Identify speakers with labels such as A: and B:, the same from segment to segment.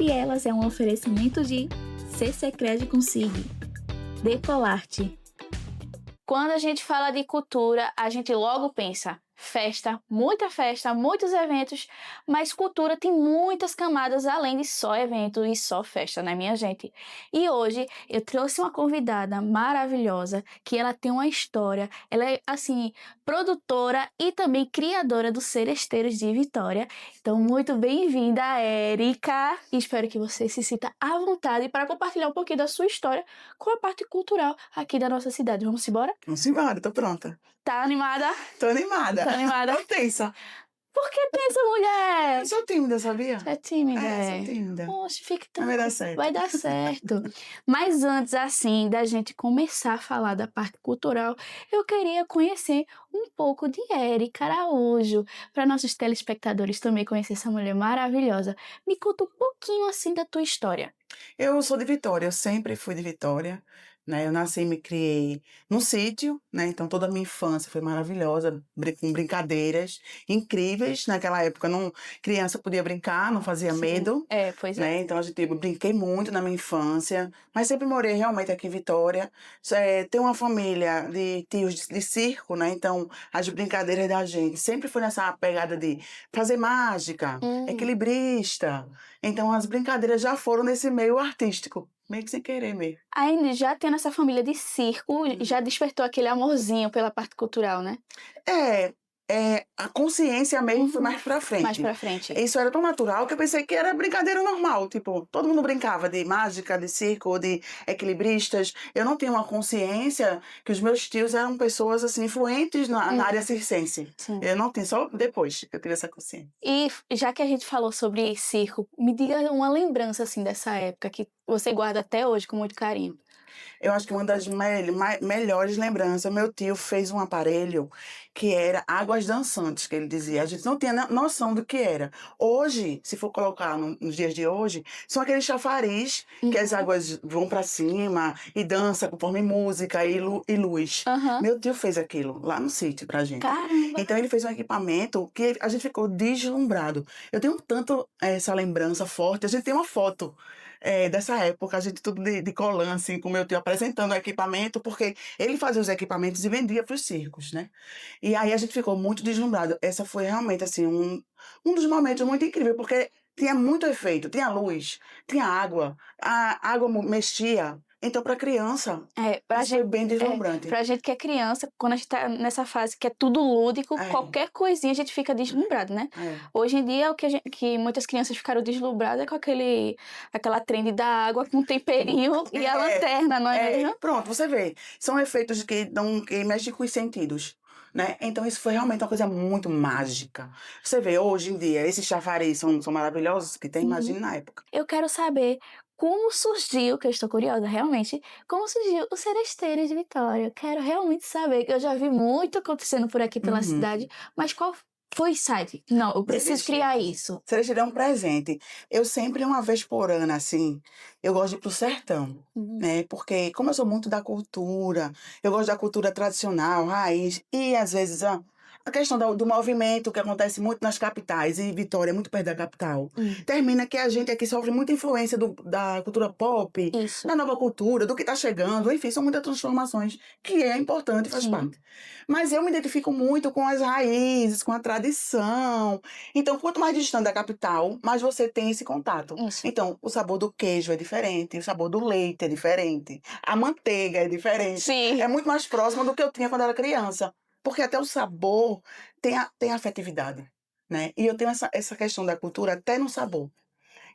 A: Entre elas é um oferecimento de CCCred Consigue, Decolarte.
B: Quando a gente fala de cultura, a gente logo pensa festa, muitos eventos, mas cultura tem muitas camadas além de só evento e só festa, né, minha gente? E hoje eu trouxe uma convidada maravilhosa, que ela tem uma história, ela é, assim, produtora e também criadora dos Seresteiros de Vitória. Então, muito bem-vinda, Érica! Espero que você se sinta à vontade para compartilhar um pouquinho da sua história com a parte cultural aqui da nossa cidade. Vamos embora?
C: Vamos embora, tô pronta.
B: Tá animada?
C: Tô animada.
B: Tá animada?
C: Tô tensa.
B: Por que pensa, mulher?
C: Eu sou tímida, sabia?
B: É tímida,
C: sou tímida.
B: Poxa, fique
C: Mas vai dar certo.
B: Vai dar certo. Mas antes, assim, da gente começar a falar da parte cultural, eu queria conhecer um pouco de Érica Araújo, para nossos telespectadores também conhecer essa mulher maravilhosa. Me conta um pouquinho, assim, da tua história.
C: Eu sou de Vitória, eu sempre fui de Vitória, né? Eu nasci e me criei num sítio, né? Então toda a minha infância foi maravilhosa, com brincadeiras incríveis. Naquela época, criança podia brincar, não fazia medo.
B: Pois é.
C: Né? Então eu brinquei muito na minha infância, mas sempre morei realmente aqui em Vitória. Tenho uma família de tios de circo, né? Então as brincadeiras da gente sempre foi nessa pegada de fazer mágica, equilibrista. Então as brincadeiras já foram nesse meio artístico, meio que sem querer mesmo.
B: Ainda já tendo essa família de circo, já despertou aquele amorzinho pela parte cultural, né?
C: A consciência mesmo foi mais pra frente.
B: Mais pra frente.
C: Isso era tão natural que eu pensei que era brincadeira normal. Tipo, todo mundo brincava de mágica, de circo, de equilibristas. Eu não tinha uma consciência que os meus tios eram pessoas, assim, influentes na área circense.
B: Sim.
C: Eu não tinha, só depois que eu tive essa consciência.
B: E já que a gente falou sobre circo, me diga uma lembrança, assim, dessa época que você guarda até hoje com muito carinho.
C: Eu acho que uma das melhores lembranças, meu tio fez um aparelho que era águas dançantes, que ele dizia. A gente não tinha noção do que era. Hoje, se for colocar nos dias de hoje, são aqueles chafariz que as águas vão pra cima e dança conforme música e luz. Meu tio fez aquilo lá no sítio pra gente.
B: Caramba!
C: Então ele fez um equipamento que a gente ficou deslumbrado. Eu tenho tanto essa lembrança forte. A gente tem uma foto dessa época, a gente tudo de colã, assim, com meu tio apresentando o equipamento, porque ele fazia os equipamentos e vendia para os circos, né? E aí a gente ficou muito deslumbrado. Essa foi realmente, assim, um dos momentos muito incríveis, porque tinha muito efeito, tinha luz, tinha água, a água mexia. Então, para criança, isso foi bem deslumbrante.
B: Pra gente que é criança, quando a gente tá nessa fase que é tudo lúdico, qualquer coisinha a gente fica deslumbrado, né? Hoje em dia, o que muitas crianças ficaram deslumbradas é com aquela trend da água com temperinho e a lanterna, não é mesmo?
C: Pronto, você vê. São efeitos que mexem com os sentidos. Né? Então isso foi realmente uma coisa muito mágica. Você vê, hoje em dia, esses chafariz são maravilhosos que tem, imagina na época.
B: Eu quero saber como surgiu, que eu estou curiosa realmente, como surgiu o Seresteiros de Vitória. Eu quero realmente saber, que eu já vi muito acontecendo por aqui pela cidade, mas qual foi o site? Não, eu preciso criar isso.
C: Seresteiro é um presente. Eu sempre, uma vez por ano, assim, eu gosto de ir pro sertão, né? Porque como eu sou muito da cultura, eu gosto da cultura tradicional, raiz, e às vezes a questão do movimento que acontece muito nas capitais, e Vitória é muito perto da capital, termina que a gente aqui sofre muita influência da cultura pop, da nova cultura, do que tá chegando, enfim, são muitas transformações, que é importante e faz parte. Mas eu me identifico muito com as raízes, com a tradição. Então, quanto mais distante da capital, mais você tem esse contato. Então, o sabor do queijo é diferente, o sabor do leite é diferente, a manteiga é diferente.
B: Sim.
C: É muito mais próximo do que eu tinha quando era criança. Porque até o sabor tem afetividade, né? E eu tenho essa questão da cultura até no sabor.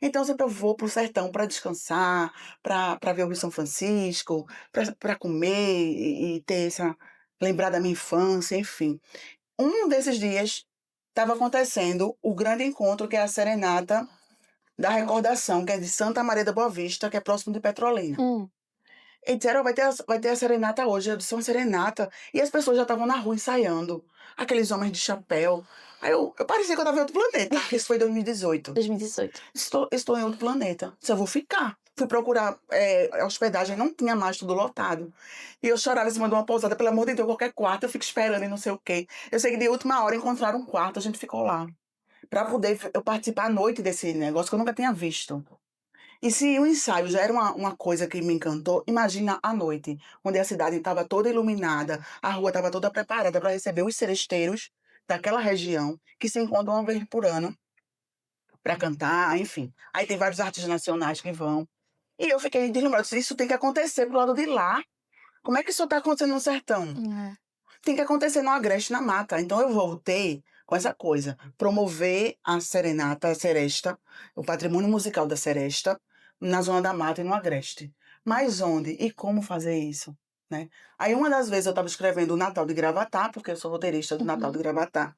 C: Então, sempre eu vou pro sertão para descansar, para ver o Rio São Francisco, para comer e ter lembrar da minha infância, enfim. Um desses dias estava acontecendo o grande encontro, que é a serenata da recordação, que é de Santa Maria da Boa Vista, que é próximo de Petrolina. E disseram, vai ter a serenata hoje. Eu disse, uma serenata. E as pessoas já estavam na rua ensaiando. Aqueles homens de chapéu. Aí eu parecia que eu estava em outro planeta. Isso foi em 2018.
B: 2018.
C: Estou em outro planeta. Disse, eu vou ficar. Fui procurar hospedagem, não tinha mais, tudo lotado. E eu chorava em cima de uma pousada. Pelo amor de Deus, qualquer quarto, eu fico esperando e não sei o quê. Eu sei que de última hora encontraram um quarto, a gente ficou lá. Pra poder eu participar à noite desse negócio que eu nunca tinha visto. E se o ensaio já era uma coisa que me encantou, imagina à noite, onde a cidade estava toda iluminada, a rua estava toda preparada para receber os seresteiros daquela região, que se encontram uma vez por ano para cantar, enfim. Aí tem vários artistas nacionais que vão. E eu fiquei deslumbrada, disse, isso tem que acontecer pro lado de lá. Como é que isso está acontecendo no sertão? Tem que acontecer no Agreste, na Mata. Então eu voltei com essa coisa, promover a serenata, a seresta, o patrimônio musical da seresta, na Zona da Mata e no Agreste. Mas onde e como fazer isso? Né? Aí uma das vezes eu estava escrevendo o Natal de Gravatá, porque eu sou roteirista do Natal de Gravatá,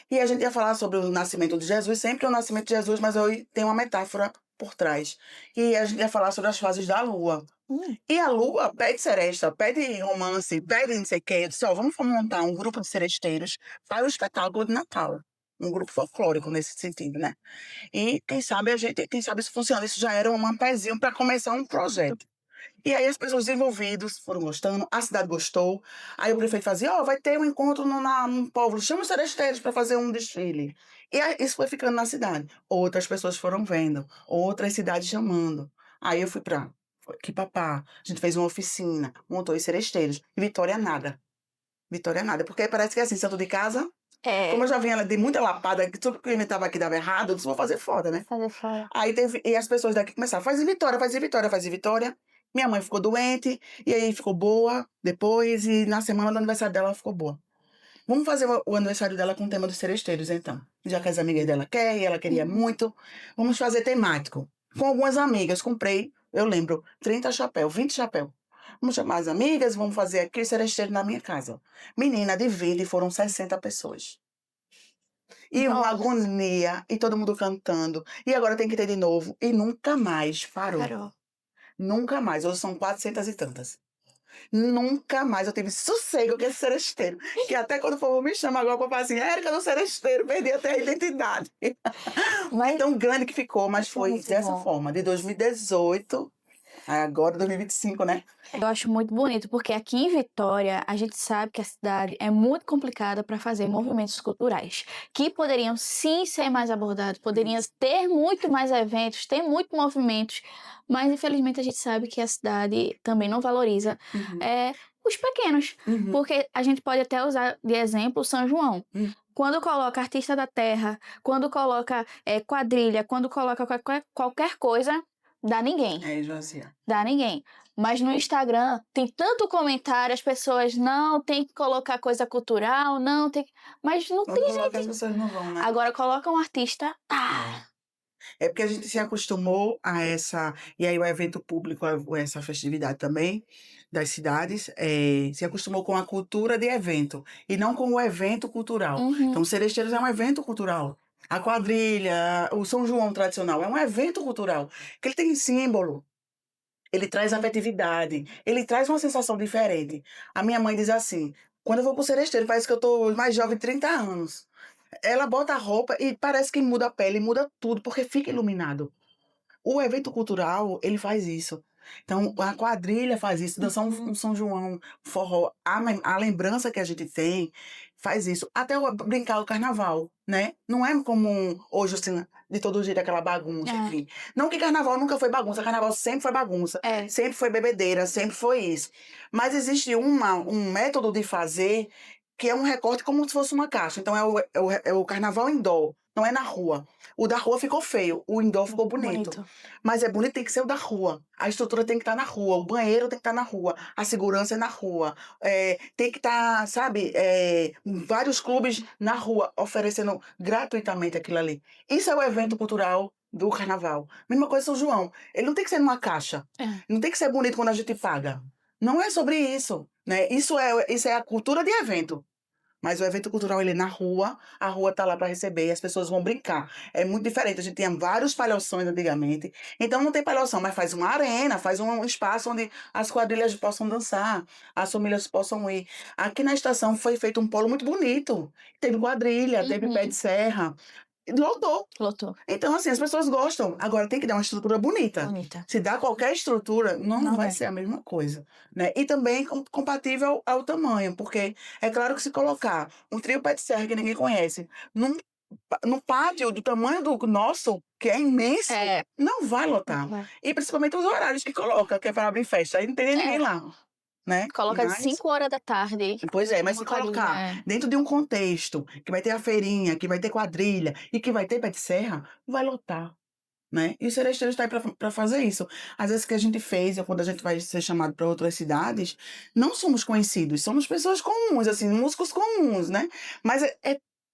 C: e a gente ia falar sobre o nascimento de Jesus, sempre o nascimento de Jesus, mas eu tenho uma metáfora por trás. E a gente ia falar sobre as fases da Lua. E a Lua pede seresta, pede romance, pede não sei o quê. Eu disse, ó, vamos montar um grupo de seresteiros para o espetáculo de Natal. Um grupo folclórico nesse sentido, né? E quem sabe isso funciona. Isso já era um pezinho para começar um projeto. E aí as pessoas envolvidas foram gostando, a cidade gostou. Aí o prefeito fazia, ó, vai ter um encontro no povo, chama os seresteiros para fazer um desfile. E aí, isso foi ficando na cidade. Outras pessoas foram vendo, outras cidades chamando. Aí eu fui para Quipapá, a gente fez uma oficina, montou os seresteiros. E Vitória nada. Vitória nada, porque parece que é assim, santo de casa, como eu já vinha de muita lapada, que tudo que eu inventava aqui dava errado, eu disse, vou fazer foda, né?
B: Fazer fora.
C: Aí e as pessoas daqui começaram, faz em Vitória, faz em Vitória, faz em Vitória. Minha mãe ficou doente, e aí ficou boa depois, e na semana do aniversário dela ela ficou boa. Vamos fazer o aniversário dela com o tema dos seresteiros, então. Já que as amigas dela querem, e ela queria muito, vamos fazer temático. Com algumas amigas, comprei, eu lembro, 30 chapéu, 20 chapéu. Vamos chamar as amigas, vamos fazer aqui o seresteiro na minha casa. Menina, de 20, foram 60 pessoas. E uma agonia, e todo mundo cantando. E agora tem que ter de novo. E nunca mais parou. Nunca mais. Hoje são 400 e tantas. Nunca mais eu tive sossego com esse seresteiro. Que até quando o povo me chama agora pra falar assim, Érica do seresteiro, perdi até a identidade.
B: Mas
C: Tão grande que ficou, mas foi
B: muito
C: dessa
B: bom.
C: forma. De 2018, agora 2025, né?
B: Eu acho muito bonito, porque aqui em Vitória, a gente sabe que a cidade é muito complicada para fazer movimentos culturais, que poderiam sim ser mais abordados, poderiam ter muito mais eventos, ter muito movimentos, mas infelizmente a gente sabe que a cidade também não valoriza os pequenos, porque a gente pode até usar de exemplo São João. Quando coloca artista da terra, quando coloca quadrilha, quando coloca qualquer coisa, dá ninguém.
C: Josia.
B: Dá ninguém. Mas no Instagram tem tanto comentário, as pessoas não tem que colocar coisa cultural, não tem que... Mas não
C: Quando
B: tem
C: coloca, as
B: jeito.
C: pessoas não vão, né?
B: Agora coloca um artista.
C: É porque a gente se acostumou a essa. E aí, o evento público, essa festividade também das cidades, se acostumou com a cultura de evento e não com o evento cultural. Então, o Seresteiros é um evento cultural. A quadrilha, o São João tradicional é um evento cultural, que ele tem símbolo, ele traz afetividade, ele traz uma sensação diferente. A minha mãe diz assim: quando eu vou pro Seresteiro, parece que eu tô mais jovem de 30 anos. Ela bota a roupa e parece que muda a pele, muda tudo, porque fica iluminado. O evento cultural, ele faz isso. Então, a quadrilha faz isso, dançar um São João, forró, a lembrança que a gente tem faz isso. Até brincar o carnaval, né? Não é como hoje, assim, de todo jeito, aquela bagunça, enfim. Não que carnaval nunca foi bagunça, carnaval sempre foi bagunça, sempre foi bebedeira, sempre foi isso. Mas existe um método de fazer que é um recorte como se fosse uma caixa. Então, é o carnaval indoor, não é na rua. O da rua ficou feio, o indoor ficou bonito. Mas é bonito, tem que ser o da rua. A estrutura tem que estar na rua, o banheiro tem que estar na rua, a segurança é na rua. Tem que estar, sabe, vários clubes na rua oferecendo gratuitamente aquilo ali. Isso é o evento cultural do carnaval. Mesma coisa São João. Ele não tem que ser numa caixa. Não tem que ser bonito quando a gente paga. Não é sobre isso, né? Isso é a cultura de evento. Mas o evento cultural, ele é na rua, a rua tá lá para receber e as pessoas vão brincar. É muito diferente. A gente tinha vários palhoções antigamente. Então não tem palhoção, mas faz uma arena, faz um espaço onde as quadrilhas possam dançar, as famílias possam ir. Aqui na estação foi feito um polo muito bonito. Teve quadrilha, teve pé de serra. Lotou. Então, assim, as pessoas gostam. Agora tem que dar uma estrutura bonita. Se dá qualquer estrutura, não vai ser a mesma coisa, né? E também compatível ao tamanho, porque é claro que se colocar um trio pé de serra que ninguém conhece num no pátio do tamanho do nosso, que é imenso, não vai lotar. E principalmente os horários que coloca, que é para abrir festa. Aí não tem ninguém lá, né?
B: Coloca
C: Mas,
B: 5 horas da tarde.
C: pois é, mas se
B: uma quadrilha,
C: colocar dentro de um contexto que vai ter a feirinha, que vai ter quadrilha e que vai ter pé de serra, vai lotar. Né? E o Seresteiro está aí para fazer isso. Às vezes que a gente fez, ou quando a gente vai ser chamado para outras cidades, não somos conhecidos, somos pessoas comuns, assim, músicos comuns, né? Mas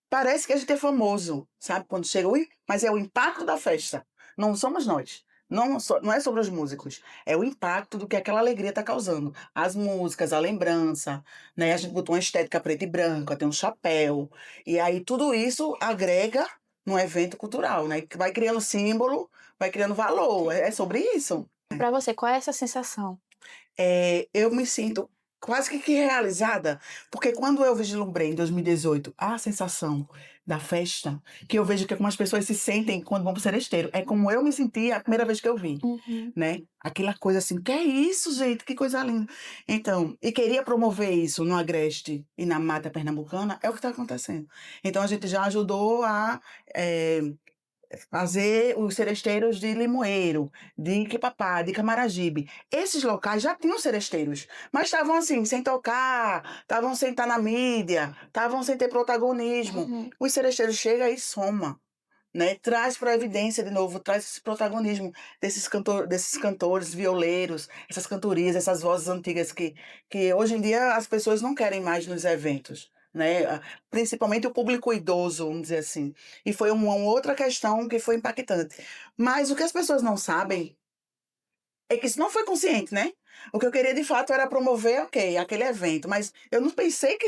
C: parece que a gente é famoso, sabe? Quando chega, mas é o impacto da festa. Não somos nós. Não é sobre os músicos, é o impacto do que aquela alegria está causando. As músicas, a lembrança, né? A gente botou uma estética preto e branco, tem um chapéu. E aí tudo isso agrega num evento cultural, né? Que vai criando símbolo, vai criando valor. É sobre isso.
B: Pra você, qual é essa sensação?
C: Eu me sinto quase que realizada, porque quando eu vislumbrei em 2018 a sensação da festa, que eu vejo que como as pessoas se sentem quando vão pro Seresteiro, é como eu me senti a primeira vez que eu vi, né? Aquela coisa assim, que é isso, gente? Que coisa linda. Então, e queria promover isso no Agreste e na Mata Pernambucana, é o que está acontecendo. Então, a gente já ajudou a fazer os seresteiros de Limoeiro, de Quipapá, de Camaragibe. Esses locais já tinham seresteiros, mas estavam assim, sem tocar, estavam sem estar na mídia, estavam sem ter protagonismo. Os seresteiros chegam e soma, né? Traz para a evidência de novo, traz esse protagonismo desses cantores, violeiros, essas cantorias, essas vozes antigas que hoje em dia as pessoas não querem mais nos eventos. Né? Principalmente o público idoso, vamos dizer assim. E foi uma outra questão que foi impactante. Mas o que as pessoas não sabem é que isso não foi consciente, né? O que eu queria de fato era promover, aquele evento, mas eu não pensei que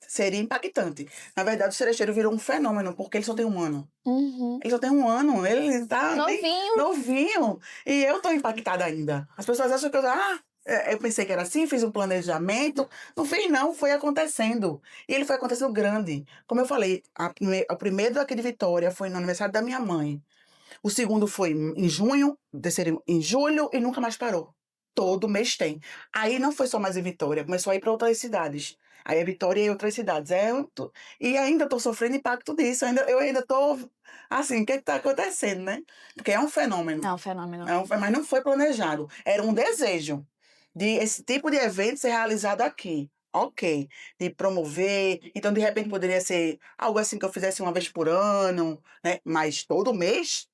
C: seria impactante. Na verdade, o Seresteiro virou um fenômeno, porque ele só tem 1 ano. Ele só tem 1 ano, ele tá novinho. E eu tô impactada ainda. As pessoas acham que eu pensei que era assim, fiz um planejamento. Não fiz, não, foi acontecendo. E ele foi acontecendo grande. Como eu falei, o primeiro aqui de Vitória foi no aniversário da minha mãe. O segundo foi em junho, o terceiro em julho e nunca mais parou. Todo mês tem. Aí não foi só mais em Vitória, começou a ir para outras cidades. Aí é Vitória e outras cidades. E ainda estou sofrendo impacto disso. Eu ainda estou assim, o que está acontecendo, né? Porque é um fenômeno.
B: É um fenômeno.
C: Mas não foi planejado. Era um desejo de esse tipo de evento ser realizado aqui. Ok, de promover. Então, de repente, poderia ser algo assim que eu fizesse uma vez por ano, né? Mas todo mês,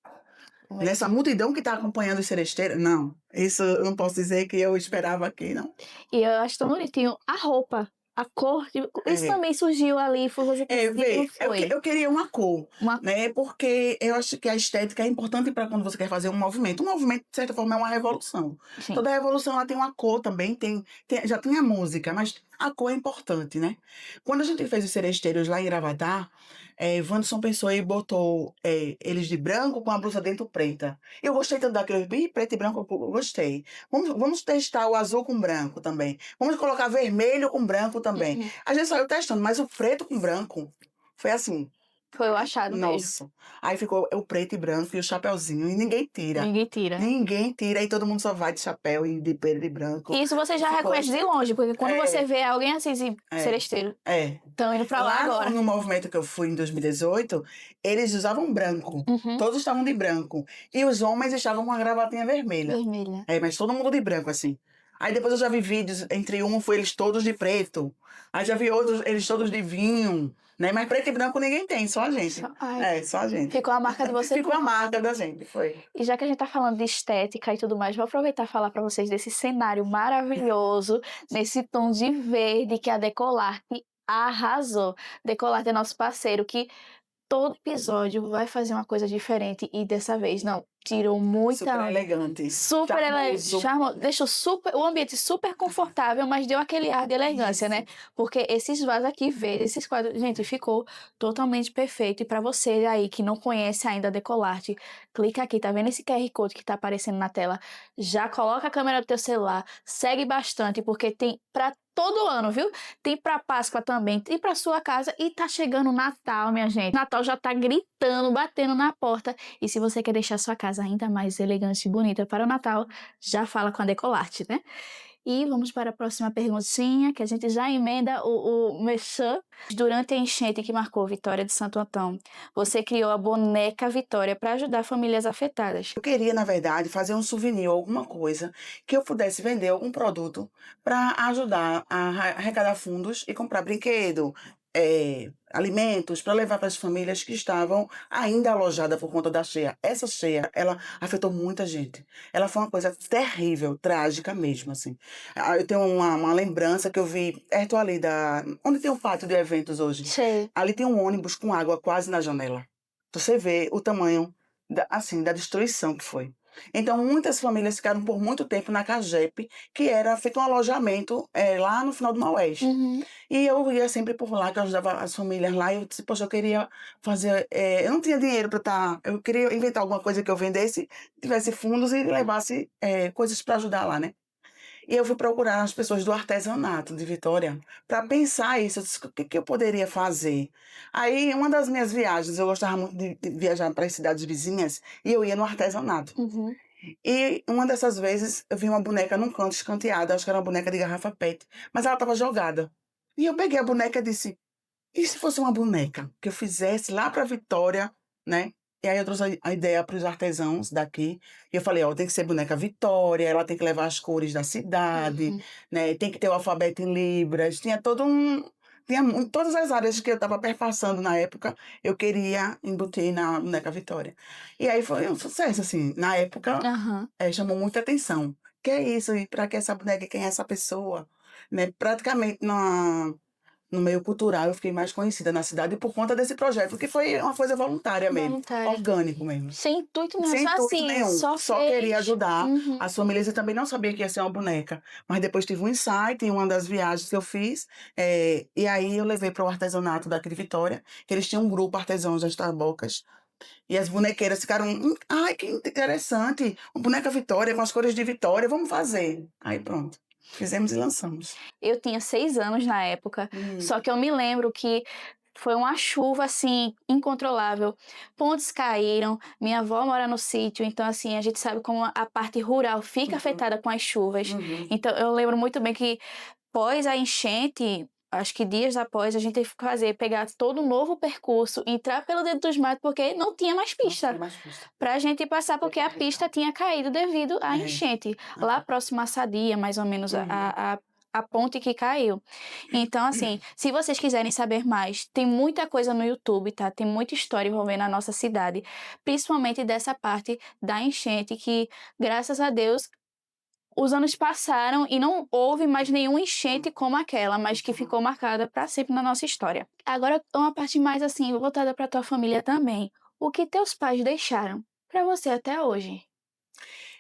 C: nessa multidão que está acompanhando os seresteiros, não. Isso eu não posso dizer que eu esperava aqui, não.
B: E eu acho tão bonitinho a roupa, a cor. Isso também surgiu ali, foi você que foi.
C: Eu queria uma cor, né? Porque eu acho que a estética é importante para quando você quer fazer um movimento. Um movimento, de certa forma, é uma revolução.
B: Sim.
C: Toda revolução ela tem uma cor também, já tem a música, mas a cor é importante, né? Quando a gente fez os seresteiros lá em Gravatá, Wanderson pensou e botou eles de branco com a blusa dentro preta. Eu gostei tanto daquele preto e branco, eu gostei. Vamos testar o azul com branco também. Vamos colocar vermelho com branco também. A gente saiu testando, mas o preto com branco foi assim.
B: Foi o achado mesmo.
C: Nossa. Aí ficou o preto e branco e o chapeuzinho. E ninguém tira.
B: Ninguém tira.
C: E todo mundo só vai de chapéu e de preto e branco.
B: Isso você já reconhece de longe, porque quando você vê alguém assim, seresteiro. Estão indo pra lá agora.
C: No movimento que eu fui em 2018, eles usavam branco. Todos estavam de branco. E os homens estavam com uma gravatinha vermelha. Mas todo mundo de branco, assim. Aí depois eu já vi vídeos, entre foi eles todos de preto. Aí já vi outros, eles todos de vinho. Né? Mas preto e branco ninguém tem, só a gente. Só a gente.
B: Ficou a marca de você.
C: Ficou a marca da gente, foi.
B: E já que a gente tá falando de estética e tudo mais, vou aproveitar e falar pra vocês desse cenário maravilhoso, nesse tom de verde que a Decolarte arrasou. Decolarte é nosso parceiro que todo episódio vai fazer uma coisa diferente e dessa vez não. Tirou muita...
C: Super elegante.
B: Super elegante. Deixou o ambiente super confortável, mas deu aquele ar de elegância, né? Porque esses vasos aqui, esses quadros... Gente, ficou totalmente perfeito. E pra você aí que não conhece ainda a Decolarte, clica aqui, tá vendo esse QR Code que tá aparecendo na tela? Já coloca a câmera do teu celular, segue bastante, porque tem pra todo ano, viu? Tem pra Páscoa também, tem pra sua casa e tá chegando o Natal, minha gente. Natal já tá gritando, batendo na porta. E se você quer deixar sua casa ainda mais elegante e bonita para o Natal, já fala com a Decolarte, né? E vamos para a próxima perguntinha, que a gente já emenda o merchan. Durante a enchente que marcou Vitória de Santo Antão, você criou a boneca Vitória para ajudar famílias afetadas.
C: Eu queria, na verdade, fazer um souvenir, alguma coisa, que eu pudesse vender algum produto para ajudar a arrecadar fundos e comprar brinquedo, alimentos para levar para as famílias que estavam ainda alojadas por conta da cheia. Essa cheia, ela afetou muita gente. Ela foi uma coisa terrível, trágica mesmo, assim. Eu tenho uma lembrança que eu vi perto ali onde tem um pátio de eventos hoje.
B: Sei.
C: Ali tem um ônibus com água quase na janela. Você vê o tamanho da destruição que foi. Então, muitas famílias ficaram por muito tempo na Cagepe, que era feito um alojamento lá no final do Maués.
B: Uhum.
C: E eu ia sempre por lá, que eu ajudava as famílias lá, e eu disse, poxa, eu queria fazer. Eu não tinha dinheiro para estar. Eu queria inventar alguma coisa que eu vendesse, tivesse fundos e levasse coisas para ajudar lá, né? E eu fui procurar as pessoas do artesanato de Vitória para pensar isso. Eu disse, o que, que eu poderia fazer? Aí, uma das minhas viagens, eu gostava muito de viajar para as cidades vizinhas, e eu ia no artesanato.
B: Uhum.
C: E uma dessas vezes, eu vi uma boneca num canto escanteada, acho que era uma boneca de garrafa PET, mas ela estava jogada. E eu peguei a boneca e disse, e se fosse uma boneca que eu fizesse lá para Vitória, né? E aí eu trouxe a ideia para os artesãos daqui. E eu falei, ó, tem que ser boneca Vitória, ela tem que levar as cores da cidade,
B: Uhum.
C: né? Tem que ter o alfabeto em libras. Tinha em todas as áreas que eu estava perpassando na época, eu queria embutir na boneca Vitória. E aí foi um sucesso, assim. Na época,
B: Aham.
C: chamou muita atenção. Que é isso? E para que essa boneca? Quem é essa pessoa? Né? Praticamente no meio cultural, eu fiquei mais conhecida na cidade por conta desse projeto, que foi uma coisa voluntária mesmo,
B: Voluntária.
C: orgânico mesmo.
B: Sem intuito nenhum,
C: Sem
B: só
C: intuito
B: assim,
C: nenhum, só
B: fez.
C: queria ajudar
B: Uhum.
C: as famílias. Eu também não sabia que ia ser uma boneca, mas depois tive um insight em uma das viagens que eu fiz, e aí eu levei para o artesanato daqui de Vitória, que eles tinham um grupo artesãos das Tabocas, e as bonequeiras ficaram, ai, que interessante, uma boneca Vitória com as cores de Vitória, vamos fazer. Aí pronto, fizemos e lançamos.
B: Eu tinha 6 anos na época, só que eu me lembro que foi uma chuva, assim, incontrolável. Pontes caíram, minha avó mora no sítio, então, assim, a gente sabe como a parte rural fica afetada com as chuvas.
C: Uhum.
B: Então, eu lembro muito bem que, após a enchente, acho que dias após, a gente teve que pegar todo um novo percurso, entrar pelo dentro dos matos, porque não tinha mais pista
C: Nossa, mais pista.
B: pra gente passar, porque a pista tinha caído devido à enchente. Lá próximo à Sadia, mais ou menos, a ponte que caiu. Então, assim, se vocês quiserem saber mais, tem muita coisa no YouTube, tá? Tem muita história envolvendo a nossa cidade, principalmente dessa parte da enchente, que, graças a Deus, os anos passaram e não houve mais nenhuma enchente como aquela, mas que ficou marcada para sempre na nossa história. Agora, uma parte mais assim, voltada para tua família também. O que teus pais deixaram para você até hoje?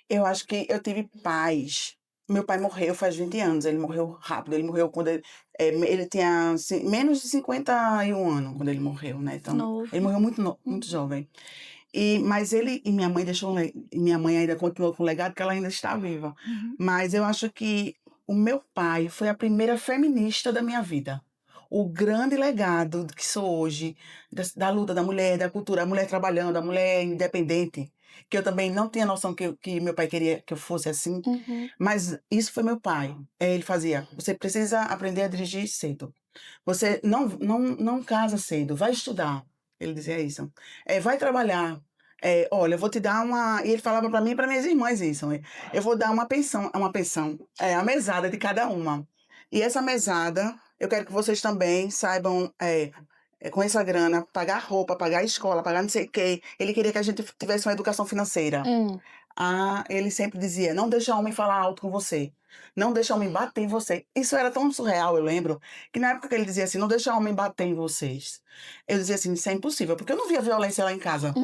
C: Eu acho que eu tive pais. Meu pai morreu faz 20 anos, ele morreu rápido, ele morreu quando ele tinha menos de 51 anos quando ele morreu, né? Então,
B: Novo.
C: ele morreu muito jovem. Mas ele e minha mãe e minha mãe ainda continuou com o legado, porque ela ainda está viva.
B: Uhum.
C: Mas eu acho que o meu pai foi a primeira feminista da minha vida. O grande legado que sou hoje, da luta da mulher, da cultura, a mulher trabalhando, a mulher independente, que eu também não tinha noção que meu pai queria que eu fosse assim,
B: Uhum.
C: mas isso foi meu pai. Ele fazia, você precisa aprender a dirigir cedo. Você não casa cedo, vai estudar. Ele dizia isso. Vai trabalhar. Olha, eu vou te dar uma. E ele falava para mim e para minhas irmãs isso. Eu vou dar uma pensão, a mesada de cada uma. E essa mesada, eu quero que vocês também saibam, com essa grana, pagar roupa, pagar escola, pagar não sei o quê. Ele queria que a gente tivesse uma educação financeira. Ele sempre dizia, não deixa homem falar alto com você. Não deixa homem bater em você. Isso era tão surreal, eu lembro, que na época que ele dizia assim, não deixa homem bater em vocês. Eu dizia assim, isso é impossível, porque eu não via violência lá em casa.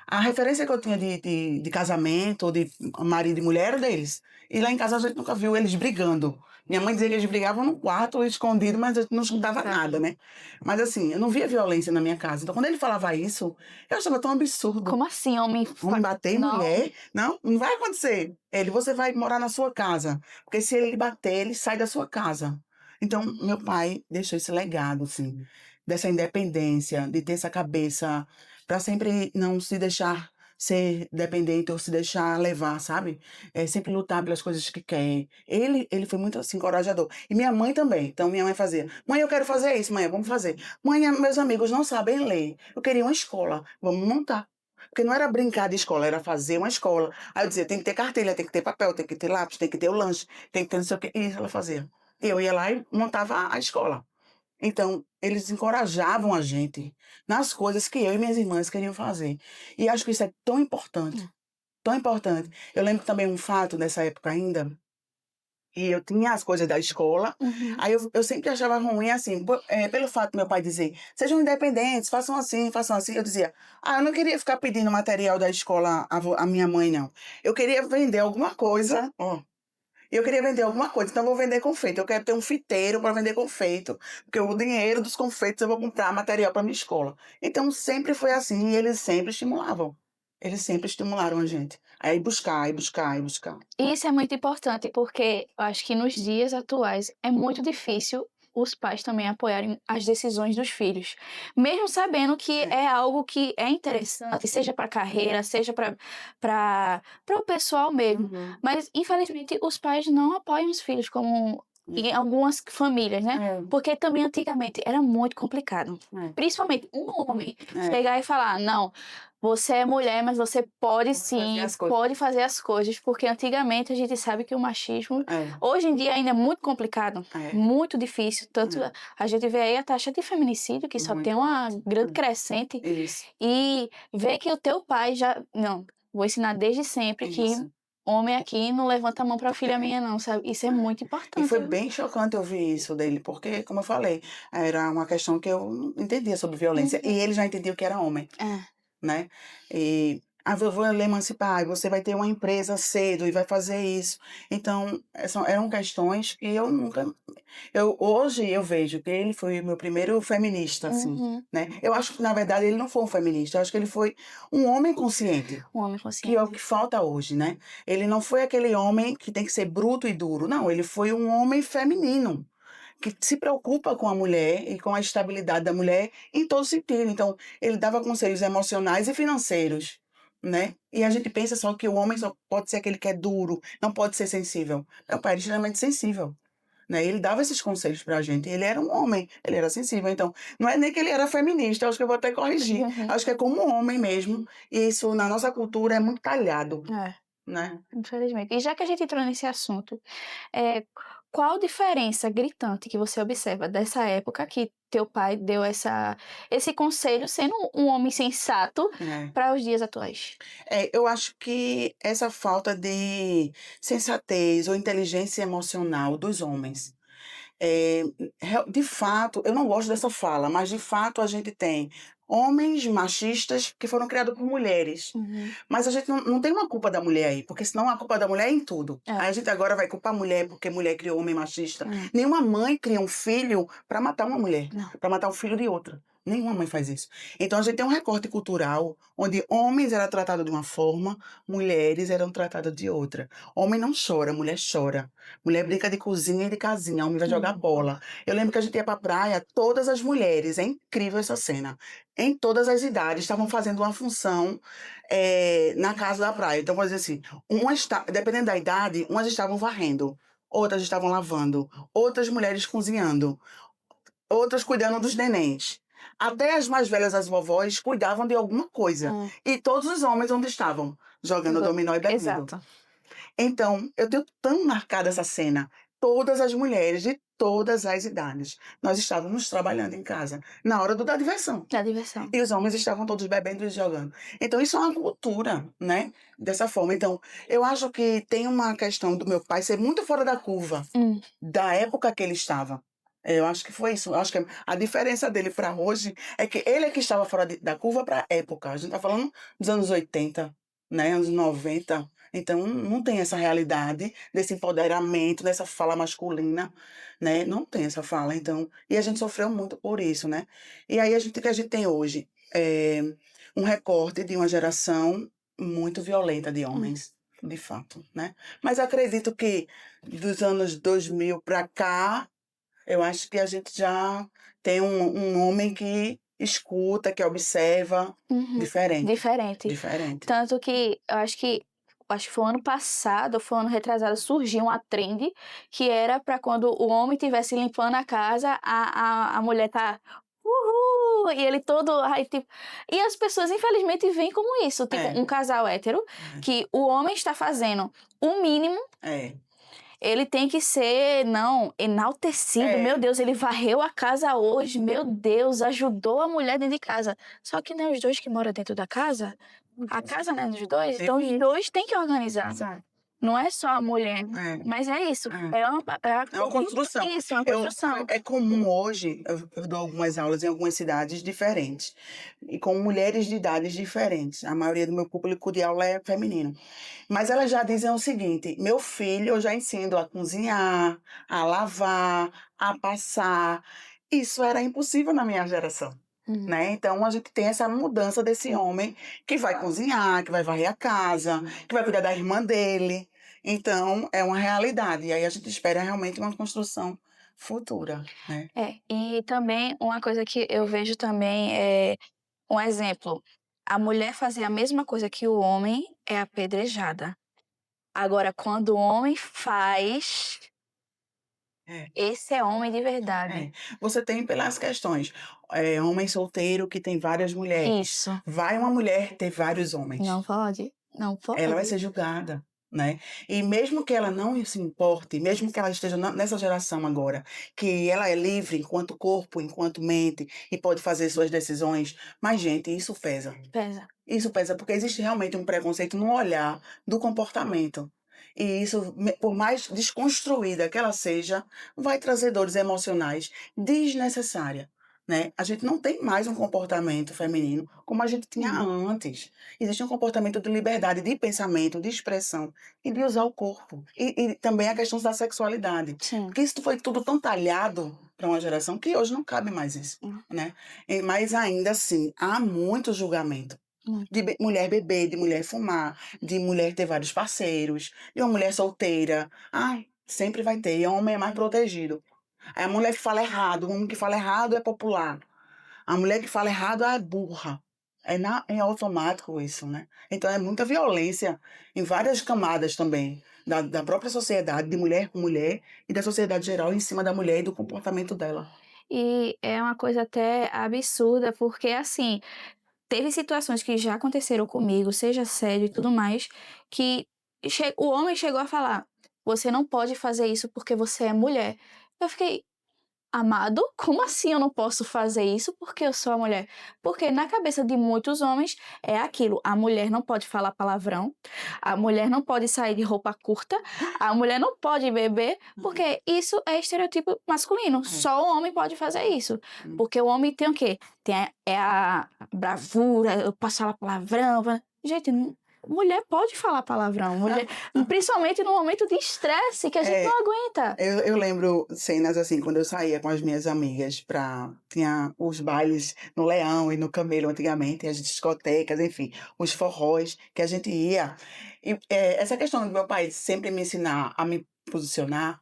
C: A referência que eu tinha de casamento, ou de marido e mulher, era deles. E lá em casa a gente nunca viu eles brigando. Minha mãe dizia que eles brigavam no quarto, escondido, mas a gente não escutava nada, né? Mas assim, eu não via violência na minha casa. Então, quando ele falava isso, eu achava tão absurdo.
B: Como assim, homem?
C: Homem bater em
B: Não.
C: mulher? Não vai acontecer. Você vai morar na sua casa. Porque se ele bater, ele sai da sua casa. Então, meu pai deixou esse legado, assim, dessa independência, de ter essa cabeça, para sempre não se deixar ser dependente ou se deixar levar, sabe? Sempre lutar pelas coisas que quer. Ele foi muito assim, encorajador. E minha mãe também. Então, minha mãe fazia: mãe, eu quero fazer isso, mãe, vamos fazer. Mãe, meus amigos não sabem ler. Eu queria uma escola, vamos montar. Porque não era brincar de escola, era fazer uma escola. Aí eu dizia: tem que ter cartilha, tem que ter papel, tem que ter lápis, tem que ter o lanche, tem que ter não sei o quê. E isso ela fazia. Eu ia lá e montava a escola. Então, eles encorajavam a gente nas coisas que eu e minhas irmãs queriam fazer. E acho que isso é tão importante, tão importante. Eu lembro também um fato nessa época ainda, e eu tinha as coisas da escola,
B: Uhum.
C: aí eu sempre achava ruim, assim, pelo fato do meu pai dizer: sejam independentes, façam assim. Eu dizia: eu não queria ficar pedindo material da escola à minha mãe, não. Eu queria vender alguma coisa, ó. Eu queria vender alguma coisa, então eu vou vender confeito. Eu quero ter um fiteiro para vender confeito, porque o dinheiro dos confeitos eu vou comprar material para minha escola. Então sempre foi assim, e eles sempre estimulavam. Eles sempre estimularam a gente. Aí buscar, e buscar, e buscar.
B: E isso é muito importante, porque eu acho que nos dias atuais é muito difícil os pais também apoiarem as decisões dos filhos, mesmo sabendo que
C: É.
B: é algo que é interessante, seja para a carreira, seja para o pessoal mesmo.
C: Uhum.
B: Mas, infelizmente, os pais não apoiam os filhos como em algumas famílias, né?
C: É,
B: Porque também antigamente era muito complicado.
C: é,
B: Principalmente um homem
C: é.
B: chegar e falar: não, você é mulher, mas você pode
C: Pode fazer
B: sim,
C: as coisas.
B: pode fazer as coisas, porque antigamente a gente sabe que o machismo,
C: É,
B: hoje em dia ainda é muito complicado,
C: é,
B: muito difícil. Tanto
C: é.
B: a gente vê aí a taxa de feminicídio, que só tem
C: Muito
B: uma
C: alto.
B: grande crescente,
C: Isso,
B: e ver que o teu pai já. Não, vou ensinar desde sempre que
C: isso.
B: homem aqui não levanta a mão pra filha minha, não, sabe? Isso é muito
C: E
B: importante,
C: foi
B: viu?
C: bem chocante ouvir isso dele, porque, como eu falei, era uma questão que eu não entendia sobre violência. E
B: Uhum.
C: ele já entendia o que era homem.
B: É.
C: Né? E a vovó lhe emancipar, e você vai ter uma empresa cedo e vai fazer isso. Então, eram questões que eu nunca. Hoje eu vejo que ele foi o meu primeiro feminista, assim.
B: Uhum.
C: Né? Eu acho que, na verdade, ele não foi um feminista, eu acho que ele foi um homem consciente.
B: Um homem
C: Que é o
B: consciente.
C: que falta hoje, né? Ele não foi aquele homem que tem que ser bruto e duro. Não, ele foi um homem feminino que se preocupa com a mulher e com a estabilidade da mulher em todo sentido. Então, ele dava conselhos emocionais e financeiros, né? E a gente pensa só que o homem só pode ser aquele que é duro, não pode ser sensível. Meu pai era extremamente sensível, né? Ele dava esses conselhos pra gente. Ele era um homem, ele era sensível. Então, não é nem que ele era feminista, acho que eu vou até corrigir.
B: Uhum.
C: Acho que é como um homem mesmo. E isso, na nossa cultura, é muito talhado,
B: É.
C: né?
B: Infelizmente. E já que a gente entrou nesse assunto, qual diferença gritante que você observa dessa época que teu pai deu esse conselho, sendo um homem sensato,
C: É.
B: para os dias atuais?
C: Eu acho que essa falta de sensatez ou inteligência emocional dos homens, de fato, eu não gosto dessa fala, mas de fato a gente tem homens machistas que foram criados por mulheres.
B: Uhum.
C: Mas a gente não tem uma culpa da mulher aí, porque senão a culpa da mulher é em tudo.
B: É.
C: Aí a gente agora vai culpar a mulher porque mulher criou homem machista.
B: Hum.
C: Nenhuma mãe cria um filho para matar uma mulher,
B: Não.
C: para matar o filho de outra. Nenhuma mãe faz isso. Então a gente tem um recorte cultural onde homens eram tratados de uma forma, mulheres eram tratadas de outra. Homem não chora, mulher chora. Mulher brinca de cozinha e de casinha, homem vai jogar bola. Eu lembro que a gente ia pra praia, todas as mulheres, é incrível essa cena. Em todas as idades, estavam fazendo uma função na casa da praia. Então, vou dizer assim, dependendo da idade, umas estavam varrendo, outras estavam lavando, outras mulheres cozinhando, outras cuidando dos nenéns. Até as mais velhas, as vovós, cuidavam de alguma coisa.
B: Hum.
C: E todos os homens onde estavam? Jogando dominó e bebendo.
B: Exato.
C: Então, eu tenho tão marcada essa cena. Todas as mulheres de todas as idades. Nós estávamos trabalhando em casa, na hora da diversão.
B: Da diversão.
C: E os homens estavam todos bebendo e jogando. Então, isso é uma cultura, né? Dessa forma. Então, eu acho que tem uma questão do meu pai ser muito fora da curva, da época que ele estava. Eu acho que foi isso. Eu acho que a diferença dele para hoje é que ele é que estava fora da curva para a época. A gente está falando dos anos 80, né? Anos 90. Então, não tem essa realidade desse empoderamento, dessa fala masculina, né? Não tem essa fala. Então, e a gente sofreu muito por isso, né? E aí, o que a gente tem hoje é um recorte de uma geração muito violenta de homens, de fato, né? Mas acredito que dos anos 2000 para cá, eu acho que a gente já tem um homem que escuta, que observa.
B: Uhum.
C: Diferente.
B: Diferente. Tanto que eu acho que foi o ano passado, foi o ano retrasado, surgiu uma trend que era para quando o homem estivesse limpando a casa, a mulher tá uhul! E ele todo. Aí, tipo, e as pessoas, infelizmente, veem como isso. Tipo,
C: É.
B: um casal hétero, que o homem está fazendo o mínimo. Ele tem que ser, não, enaltecido. Meu Deus, ele varreu a casa hoje. Meu Deus, ajudou a mulher dentro de casa. Só que não é os dois que moram dentro da casa. A casa não é dos dois. Então, os dois têm que organizar.
C: Exato.
B: Não é só a mulher. Mas é isso. É uma
C: construção.
B: Isso, é uma construção.
C: É comum hoje, eu dou algumas aulas em algumas cidades diferentes, e com mulheres de idades diferentes. A maioria do meu público de aula é feminino. Mas elas já dizem o seguinte: meu filho, eu já ensino a cozinhar, a lavar, a passar. Isso era impossível na minha geração. Né? Então, a gente tem essa mudança desse homem que vai cozinhar, que vai varrer a casa, que vai cuidar da irmã dele. Então, é uma realidade. E aí a gente espera realmente uma construção futura, né?
B: E também uma coisa que eu vejo também é um exemplo. A mulher fazer a mesma coisa que o homem é apedrejada. Agora, quando o homem faz, esse é homem de verdade.
C: Você tem pelas questões, homem solteiro que tem várias mulheres.
B: Isso.
C: Vai uma mulher ter vários homens.
B: Não pode.
C: Ela vai ser julgada, né? E mesmo que ela não se importe, mesmo que ela esteja nessa geração agora, que ela é livre enquanto corpo, enquanto mente, e pode fazer suas decisões, mas, gente, isso pesa. Isso pesa porque existe realmente um preconceito no olhar do comportamento. E isso, por mais desconstruída que ela seja, vai trazer dores emocionais desnecessárias. Né? A gente não tem mais um comportamento feminino como a gente tinha antes. Existe um comportamento de liberdade de pensamento, de expressão e de usar o corpo. E também a questão da sexualidade. Porque isso foi tudo tão talhado para uma geração que hoje não cabe mais isso. Né? Mas ainda assim, há muito julgamento. De mulher beber, de mulher fumar, de mulher ter vários parceiros, de uma mulher solteira. Ai, sempre vai ter. E o homem é mais protegido. Aí a mulher que fala errado, o homem que fala errado é popular. A mulher que fala errado é burra. É automático isso, né? Então é muita violência em várias camadas também. Da própria sociedade, de mulher com mulher, e da sociedade geral em cima da mulher e do comportamento dela.
B: E é uma coisa até absurda, porque assim, teve situações que já aconteceram comigo, seja sério e tudo mais, que o homem chegou a falar: você não pode fazer isso porque você é mulher. Eu fiquei: amado, como assim eu não posso fazer isso porque eu sou a mulher? Porque na cabeça de muitos homens é aquilo: a mulher não pode falar palavrão, a mulher não pode sair de roupa curta, a mulher não pode beber, porque isso é estereotipo masculino. Só o homem pode fazer isso. Porque o homem tem o quê? Tem a bravura, eu posso falar palavrão. Gente, mulher pode falar palavrão, principalmente no momento de estresse, que a gente não aguenta.
C: Eu lembro cenas assim, quando eu saía com as minhas amigas tinha os bailes no Leão e no Camelo antigamente, as discotecas, enfim, os forróis que a gente ia. E essa questão do meu pai sempre me ensinar a me posicionar,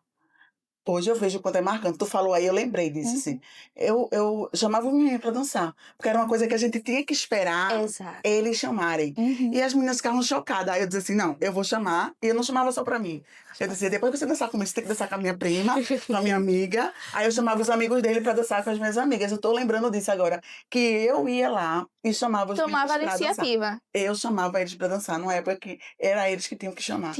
C: hoje eu vejo o quanto é marcante. Tu falou aí, eu lembrei disso, assim. Eu chamava o menino pra dançar, porque era uma coisa que a gente tinha que esperar eles chamarem. E as meninas ficavam chocadas. Aí eu dizia assim, não, eu vou chamar. E eu não chamava só pra mim. Eu dizia, depois que você dançar comigo, você tem que dançar com a minha prima, com a minha amiga. Aí eu chamava os amigos dele pra dançar com as minhas amigas. Eu tô lembrando disso agora. Que eu ia lá e chamava os meninos pra dançar.
B: Tomava a iniciativa.
C: Eu chamava eles pra dançar, numa época que era eles que tinham que chamar.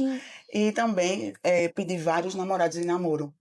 C: E também pedi vários namorados em namoro.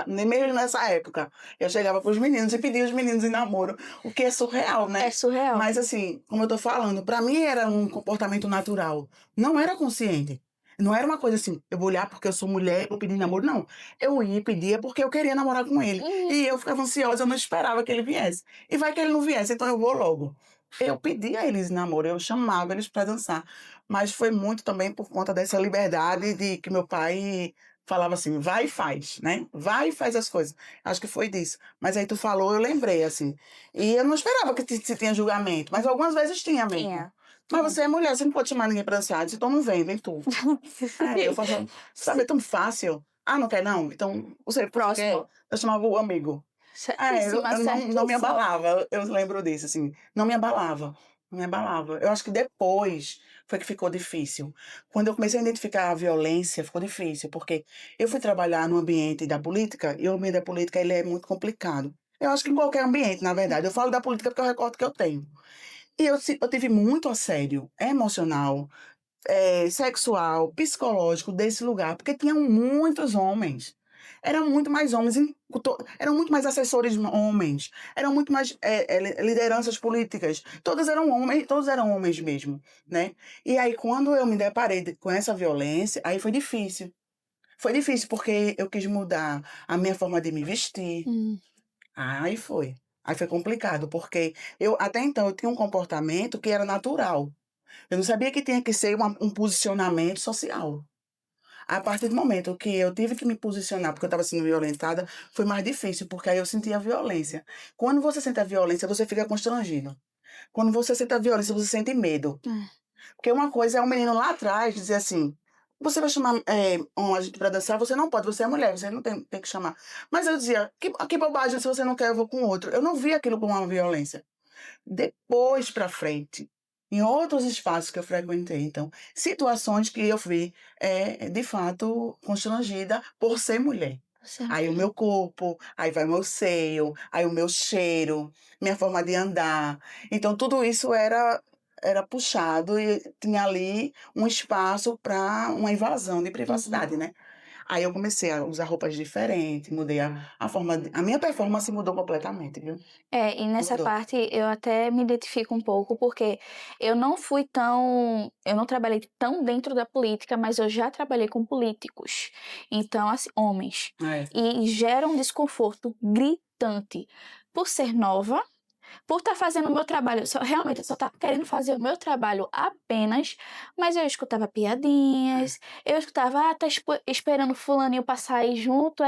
C: Mesmo nessa época, eu chegava pros meninos e pedia os meninos em namoro, o que é surreal, né?
B: É surreal.
C: Mas assim, como eu tô falando, pra mim era um comportamento natural, não era consciente. Não era uma coisa assim, eu vou olhar porque eu sou mulher, vou pedir namoro, não. Eu ia e pedia porque eu queria namorar com ele. E eu ficava ansiosa, eu não esperava que ele viesse. E vai que ele não viesse, então eu vou logo. Eu pedia eles em namoro, eu chamava eles pra dançar. Mas foi muito também por conta dessa liberdade de que meu pai falava assim, vai e faz, né? Vai e faz as coisas. Acho que foi disso. Mas aí tu falou, eu lembrei, assim. E eu não esperava que se tinha julgamento, mas algumas vezes tinha mesmo. Mas você é mulher, você não pode chamar ninguém pra dançar. Então não vem tu. Eu falo, sabe, é tão fácil. Ah, não quer não? Então, você
B: próximo.
C: Quer? Eu chamava o amigo.
B: Certíssima,
C: Eu não me
B: certíssima.
C: abalava, eu lembro disso, assim, não me abalava, não me abalava. Eu acho que depois foi que ficou difícil. Quando eu comecei a identificar a violência, ficou difícil, porque eu fui trabalhar no ambiente da política, e o ambiente da política ele é muito complicado. Eu acho que em qualquer ambiente, na verdade. Eu falo da política porque é o recorte que eu tenho. E eu tive muito assédio emocional, sexual, psicológico desse lugar, porque tinham muitos homens. Eram muito mais homens, eram muito mais assessores homens, eram muito mais lideranças políticas. Todos eram homens mesmo, né? E aí, quando eu me deparei com essa violência, aí foi difícil. Foi difícil porque eu quis mudar a minha forma de me vestir.
B: Hum.
C: Aí foi. Aí foi complicado, porque eu até então eu tinha um comportamento que era natural. Eu não sabia que tinha que ser um posicionamento social. A partir do momento que eu tive que me posicionar, porque eu estava sendo violentada, foi mais difícil, porque aí eu sentia a violência. Quando você sente a violência, você fica constrangido. Quando você sente a violência, você sente medo.
B: É.
C: Porque uma coisa é um menino lá atrás dizer assim: você vai chamar um agente para dançar, você não pode, você é mulher, você não tem que chamar. Mas eu dizia: que bobagem, se você não quer, eu vou com outro. Eu não via aquilo como uma violência. Depois para frente, em outros espaços que eu frequentei, então, situações que eu vi, de fato, constrangida por ser mulher.
B: Você é
C: Aí o
B: mulher.
C: meu corpo, aí vai o meu seio, aí o meu cheiro, minha forma de andar. Então tudo isso era puxado e tinha ali um espaço para uma invasão de
B: Uhum.
C: privacidade, né. Aí eu comecei a usar roupas diferentes, mudei a forma a minha performance mudou completamente, viu.
B: É, e nessa
C: Mudou.
B: parte eu até me identifico um pouco, porque eu não trabalhei tão dentro da política, mas eu já trabalhei com políticos, então assim, homens,
C: É.
B: e gera um desconforto gritante por ser nova, por estar fazendo o meu trabalho, realmente eu só estava querendo fazer o meu trabalho apenas, mas eu escutava piadinhas, eu escutava, tá esperando fulaninho passar aí junto,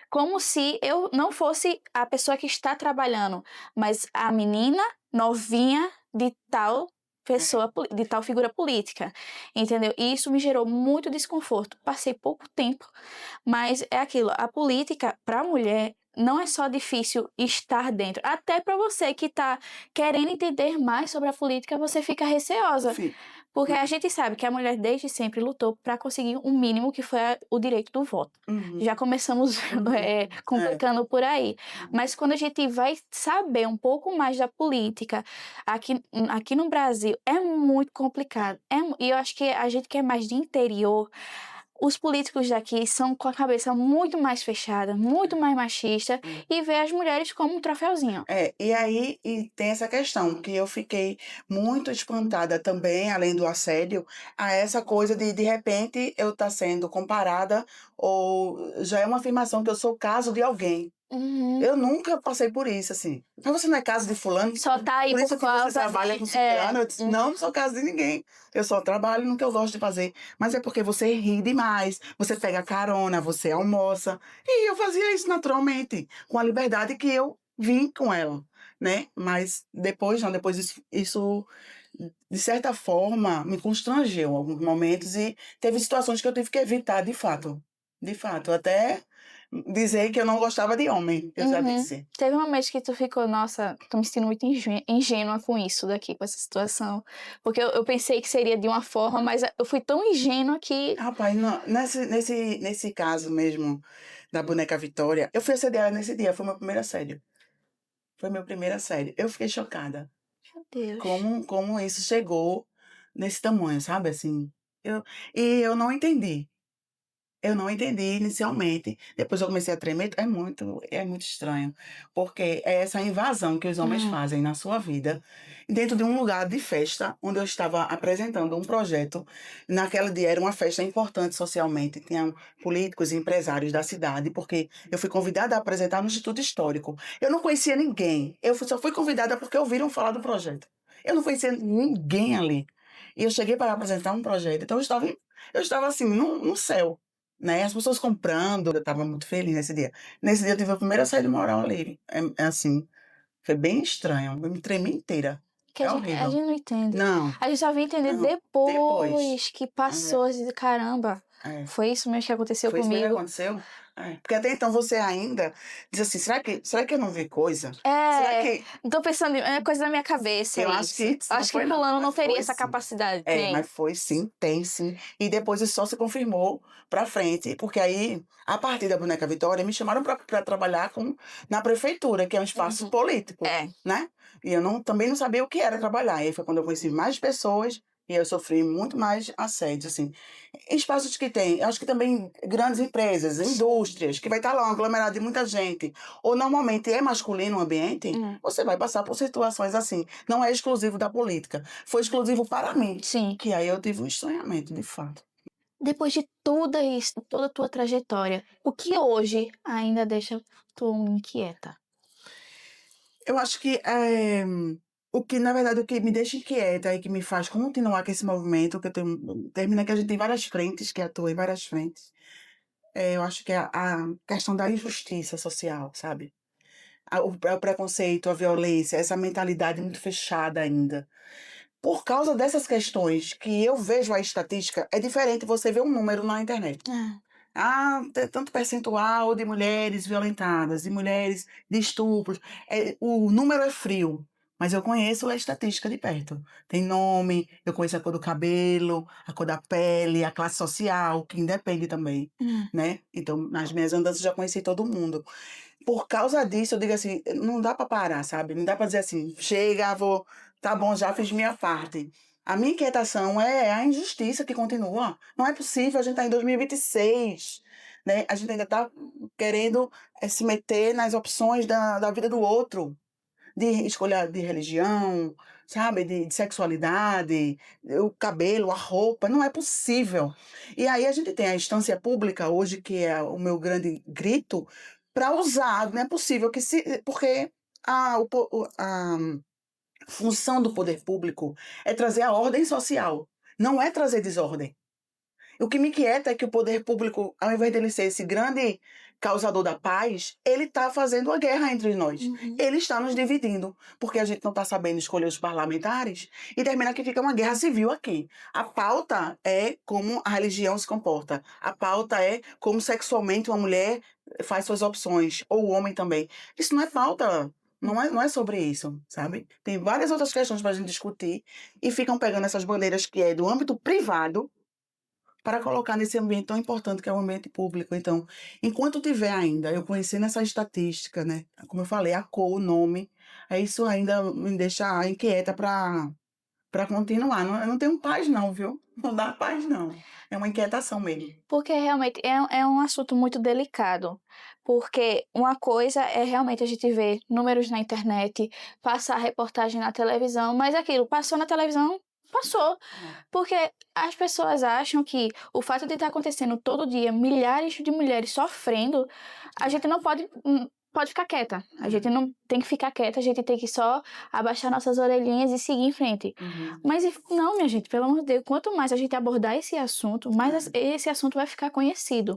B: como se eu não fosse a pessoa que está trabalhando, mas a menina novinha de tal
C: É.
B: pessoa, de tal figura política, entendeu? E isso me gerou muito desconforto. Passei pouco tempo, mas é aquilo, a política para a mulher não é só difícil estar dentro, até para você que está querendo entender mais sobre a política, você fica receosa,
C: Fi
B: porque a gente sabe que a mulher desde sempre lutou para conseguir um mínimo que foi o direito do voto.
C: Uhum,
B: Já começamos
C: uhum. É.
B: complicando por aí.
C: Uhum.
B: Mas quando a gente vai saber um pouco mais da política, aqui no Brasil, é muito complicado. E eu acho que a gente que é mais de interior, os políticos daqui são com a cabeça muito mais fechada, muito mais machista,
C: É.
B: e vê as mulheres como um troféuzinho.
C: E aí tem essa questão, que eu fiquei muito espantada também, além do assédio, a essa coisa de repente, eu estar sendo comparada ou já é uma afirmação que eu sou caso de alguém.
B: Uhum.
C: Eu nunca passei por isso, assim. "Mas você não é caso de fulano?
B: Só tá aí
C: Por
B: por
C: isso que você
B: causa.
C: trabalha com ciclano?" Eu disse: "Não, não sou caso de ninguém. Eu só trabalho no que eu gosto de fazer. Mas é porque você ri demais, você pega carona, você almoça." E eu fazia isso naturalmente, com a liberdade que eu vim com ela, né. Mas depois não, depois isso, de certa forma, me constrangeu em alguns momentos e teve situações que eu tive que evitar de fato. De fato, até dizer que eu não gostava de homem, eu já
B: Uhum.
C: disse.
B: Teve uma vez que tu ficou, nossa, tô me sentindo muito ingênua com isso daqui, com essa situação. Porque eu pensei que seria de uma forma, mas eu fui tão ingênua que.
C: Rapaz, nesse caso mesmo da boneca Vitória, eu fui assediada nesse dia, foi meu primeiro assédio. Foi meu primeiro assédio. Eu fiquei chocada
B: Meu Deus.
C: como isso chegou nesse tamanho, sabe, assim. Eu eu não entendi. Eu não entendi inicialmente, depois eu comecei a tremer, é muito estranho, porque é essa invasão que os homens
B: Hum.
C: fazem na sua vida, dentro de um lugar de festa, onde eu estava apresentando um projeto. Naquele dia era uma festa importante socialmente, tinha políticos e empresários da cidade, porque eu fui convidada a apresentar no Instituto Histórico. Eu não conhecia ninguém, só fui convidada porque ouviram falar do projeto. Eu não conhecia ninguém ali. E eu cheguei para apresentar um projeto, então eu estava assim, num céu. Né, as pessoas comprando, eu estava muito feliz nesse dia. Nesse dia eu tive a primeira saída moral ali, assim, foi bem estranho, eu me tremi inteira.
B: Que
C: É
B: a
C: horrível.
B: gente não entende.
C: Não,
B: A gente só vem entender
C: não, depois.
B: depois que
C: É,
B: passou, assim, caramba,
C: é.
B: foi isso mesmo que aconteceu
C: Foi isso mesmo que
B: comigo.
C: aconteceu? Porque até então você ainda diz assim, será que eu não vi coisa? Será que...
B: Tô pensando, é coisa da minha cabeça
C: Eu acho
B: isso.
C: que não
B: Acho que
C: foi não,
B: fulano não
C: mas
B: teria
C: foi
B: essa
C: sim.
B: capacidade. Tem.
C: Mas foi sim, tem sim. E depois isso só se confirmou pra frente, porque aí, a partir da Boneca Vitória, me chamaram pra trabalhar na prefeitura, que é um espaço político, né? E eu também não sabia o que era trabalhar. E aí foi quando eu conheci mais pessoas e eu sofri muito mais assédio, assim. Espaços que tem, eu acho que também grandes empresas, indústrias, que vai estar lá um aglomerado de muita gente, ou normalmente é masculino o ambiente, você vai passar por situações assim. Não é exclusivo da política. Foi exclusivo para mim.
B: Sim.
C: Que aí eu tive um estranhamento, de fato.
B: Depois de tudo isso, toda a tua trajetória, o que hoje ainda deixa tu inquieta?
C: Eu acho que na verdade, o que me deixa inquieta e que me faz continuar com esse movimento, termina que a gente tem várias frentes, que atua em várias frentes. Eu acho que é a questão da injustiça social, sabe? O preconceito, a violência, essa mentalidade muito fechada ainda. Por causa dessas questões que eu vejo a estatística, é diferente você ver um número na internet. Tem tanto percentual de mulheres violentadas, de mulheres de estupros. O número é frio, mas eu conheço a estatística de perto. Tem nome, eu conheço a cor do cabelo, a cor da pele, a classe social, que independe também, né? Então, nas minhas andanças, eu já conheci todo mundo. Por causa disso, eu digo assim, não dá para parar, sabe? Não dá para dizer assim, chega, tá bom, já fiz minha parte. A minha inquietação é a injustiça que continua. Não é possível, a gente está em 2026, né? A gente ainda está querendo se meter nas opções da vida do outro, de escolha de religião, sabe? De sexualidade, o cabelo, a roupa. Não é possível. E aí a gente tem a instância pública hoje, que é o meu grande grito, para usar. Não é possível que se... Porque a função do poder público é trazer a ordem social, não é trazer desordem. O que me inquieta é que o poder público, ao invés dele ser esse grande causador da paz, ele está fazendo a guerra entre nós. Ele está nos dividindo, porque a gente não está sabendo escolher os parlamentares e termina que fica uma guerra civil aqui. A pauta é como a religião se comporta. A pauta é como sexualmente uma mulher faz suas opções, ou o homem também. Isso não é pauta. Não é sobre isso, sabe? Tem várias outras questões para a gente discutir e ficam pegando essas bandeiras que é do âmbito privado para colocar nesse ambiente tão importante que é o ambiente público. Então, enquanto tiver ainda, eu conhecendo essa estatística, né? Como eu falei, a cor, o nome, isso ainda me deixa inquieta para continuar. Não, eu não tenho paz não, viu? Não dá paz não. É uma inquietação mesmo.
B: Porque realmente é um assunto muito delicado. Porque uma coisa é realmente a gente ver números na internet, passar reportagem na televisão, mas aquilo passou na televisão, passou. Porque as pessoas acham que o fato de estar acontecendo todo dia, milhares de mulheres sofrendo, a gente não pode ficar quieta. A gente não tem que ficar quieta, a gente tem que só abaixar nossas orelhinhas e seguir em frente. Mas não, minha gente, pelo amor de Deus, quanto mais a gente abordar esse assunto, mais esse assunto vai ficar conhecido.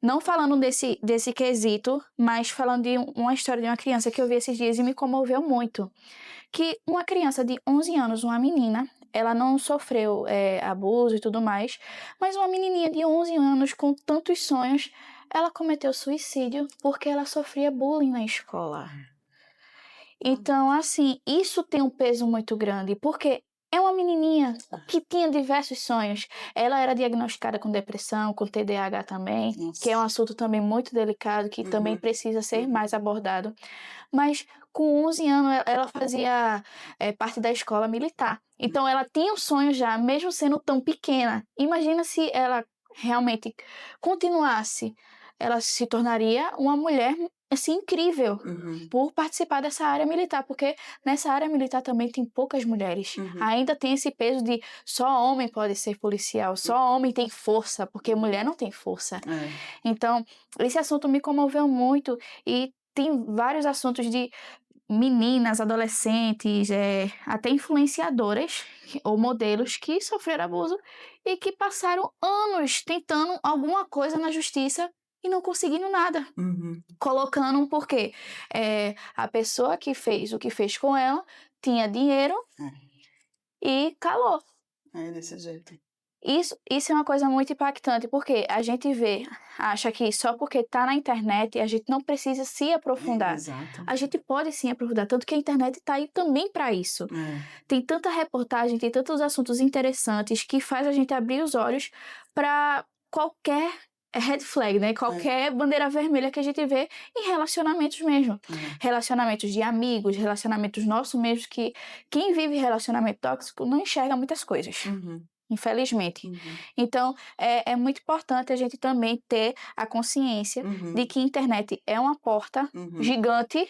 B: Não falando desse quesito, mas falando de uma história de uma criança que eu vi esses dias e me comoveu muito. Que uma criança de 11 anos, uma menina, ela não sofreu abuso e tudo mais, mas uma menininha de 11 anos com tantos sonhos, ela cometeu suicídio porque ela sofria bullying na escola. Então, assim, isso tem um peso muito grande, porque é uma menininha que tinha diversos sonhos. Ela era diagnosticada com depressão, com TDAH também, que é um assunto também muito delicado, que também precisa ser mais abordado. Mas com 11 anos ela fazia parte da escola militar. Então ela tinha um sonho já, mesmo sendo tão pequena. Imagina se ela realmente continuasse. Ela se tornaria uma mulher assim, incrível por participar dessa área militar, porque nessa área militar também tem poucas mulheres. Ainda tem esse peso de só homem pode ser policial, só homem tem força, porque mulher não tem força. Então, esse assunto me comoveu muito e tem vários assuntos de meninas, adolescentes, até influenciadoras ou modelos que sofreram abuso e que passaram anos tentando alguma coisa na justiça e não conseguindo nada. Colocando porque a pessoa que fez o que fez com ela tinha dinheiro e calou.
C: É desse jeito.
B: Isso é uma coisa muito impactante, porque a gente acha que só porque está na internet a gente não precisa se aprofundar.
C: Exato.
B: A gente pode sim aprofundar, tanto que a internet está aí também para isso. Tem tanta reportagem, tem tantos assuntos interessantes que faz a gente abrir os olhos para qualquer red flag, né? Qualquer bandeira vermelha que a gente vê em relacionamentos mesmo. Relacionamentos de amigos, relacionamentos nossos mesmo, que quem vive relacionamento tóxico não enxerga muitas coisas. Infelizmente. Então, é muito importante a gente também ter a consciência de que a internet é uma porta gigante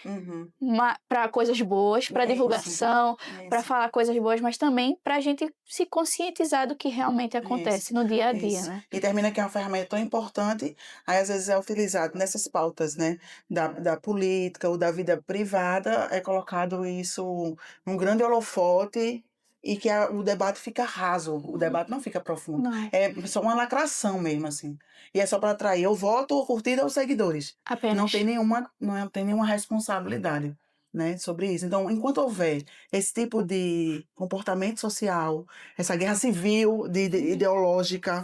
B: para coisas boas, para divulgação, para falar coisas boas, mas também para a gente se conscientizar do que realmente acontece no dia a dia, né?
C: E termina que é uma ferramenta tão importante, aí às vezes é utilizado nessas pautas, né, da política ou da vida privada, é colocado isso num grande holofote, e que o debate fica raso, o debate não fica profundo.
B: Não.
C: É só uma lacração mesmo, assim. E é só para atrair o voto, ou curtida, ou seguidores.
B: Apenas.
C: Não tem nenhuma responsabilidade, né, sobre isso. Então, enquanto houver esse tipo de comportamento social, essa guerra civil, ideológica,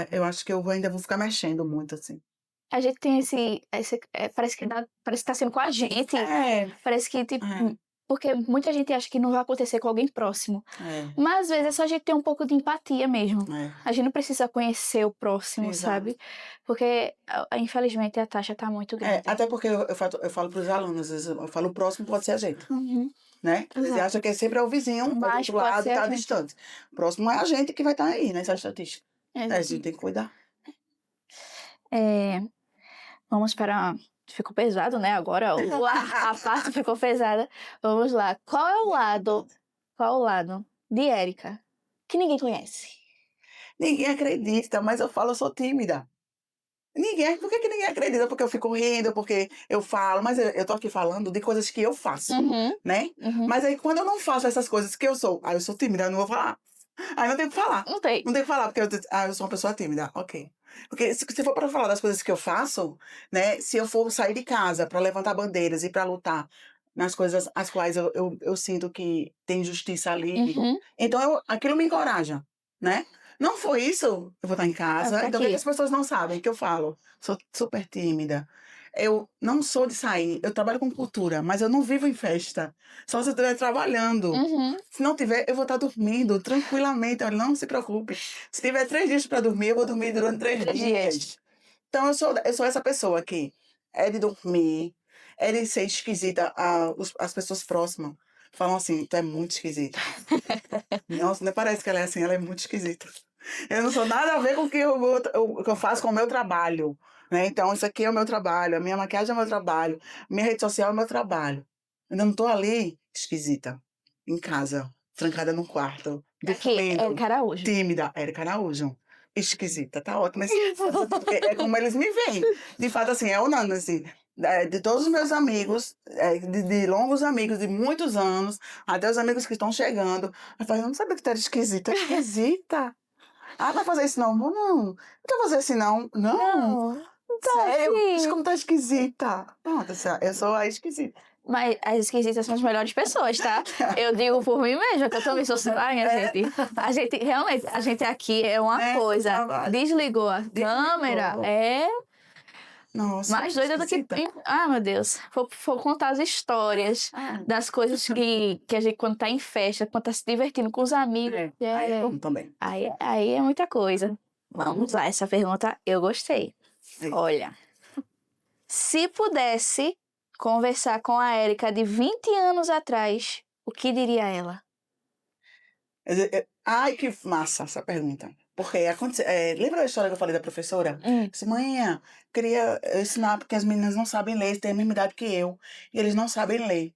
C: eu acho que eu ainda vou ficar mexendo muito, assim.
B: A gente tem parece que tá sendo com a gente. Parece que, tipo... Porque muita gente acha que não vai acontecer com alguém próximo. Mas, às vezes, é só a gente ter um pouco de empatia mesmo. A gente não precisa conhecer o próximo, sabe? Porque, infelizmente, a taxa tá muito grande.
C: Até porque eu falo para os alunos, às vezes eu falo, o próximo pode ser a gente. Né? Eles acham que sempre é o vizinho, do outro lado, está distante. O próximo é a gente que vai estar aí, nessa estatística. A gente tem que cuidar.
B: Vamos para... Ficou pesado, né? Agora a parte ficou pesada. Vamos lá. Qual é o lado de Érica que ninguém conhece?
C: Ninguém acredita, mas eu falo, eu sou tímida. Por que ninguém acredita? Porque eu fico rindo, porque eu falo, mas eu tô aqui falando de coisas que eu faço, né? Mas aí quando eu não faço essas coisas que eu sou tímida, eu não vou falar. Aí não tenho que falar. Não tem que falar, porque eu sou uma pessoa tímida, ok. Porque se for para falar das coisas que eu faço, né? Se eu for sair de casa para levantar bandeiras e para lutar nas coisas as quais eu sinto que tem justiça ali, então aquilo me encoraja, né? Não foi isso, eu vou estar em casa. Então, o que as pessoas não sabem? Que eu falo, sou super tímida. Eu não sou de sair, eu trabalho com cultura, mas eu não vivo em festa. Só se eu estiver trabalhando. Se não tiver, eu vou estar dormindo tranquilamente. Olha, não se preocupe. Se tiver 3 dias para dormir, eu vou dormir durante 3 dias. Então, eu sou essa pessoa que é de dormir, é de ser esquisita. As pessoas próximas falam assim, tu é muito esquisita. Nossa, não parece que ela é assim, ela é muito esquisita. Eu não sou nada a ver com o que eu faço com o meu trabalho, né? Então, isso aqui é o meu trabalho, a minha maquiagem é o meu trabalho, minha rede social é o meu trabalho. Eu não tô ali esquisita, em casa, trancada num quarto,
B: dormindo, Érica Araújo.
C: Tímida, Érica Araújo. Esquisita, tá ótimo. É como eles me veem. De fato, assim, é unânime, assim. De todos os meus amigos, de longos amigos, de muitos anos, até os amigos que estão chegando, eu falo, eu não sabia que tu era esquisita. Esquisita? Vai fazer isso não? Não quer fazer assim não? Não. Sério? Mas como tá esquisita? Pronto, eu sou a esquisita.
B: Mas as esquisitas são as melhores pessoas, tá? Eu digo por mim mesma, que eu também sou minha gente. Realmente, a gente aqui é uma coisa. Desligou a câmera,
C: Nossa,
B: mais doida do que... meu Deus. Vou contar as histórias das coisas que a gente, quando tá em festa, quando tá se divertindo com os amigos.
C: Também.
B: Aí é muita coisa. Vamos lá, essa pergunta eu gostei. Olha, se pudesse conversar com a Érica de 20 anos atrás, o que diria ela?
C: Ai, que massa essa pergunta. Porque lembra da história que eu falei da professora? Disse, mãe, queria ensinar porque as meninas não sabem ler, têm a mesma idade que eu, e eles não sabem ler.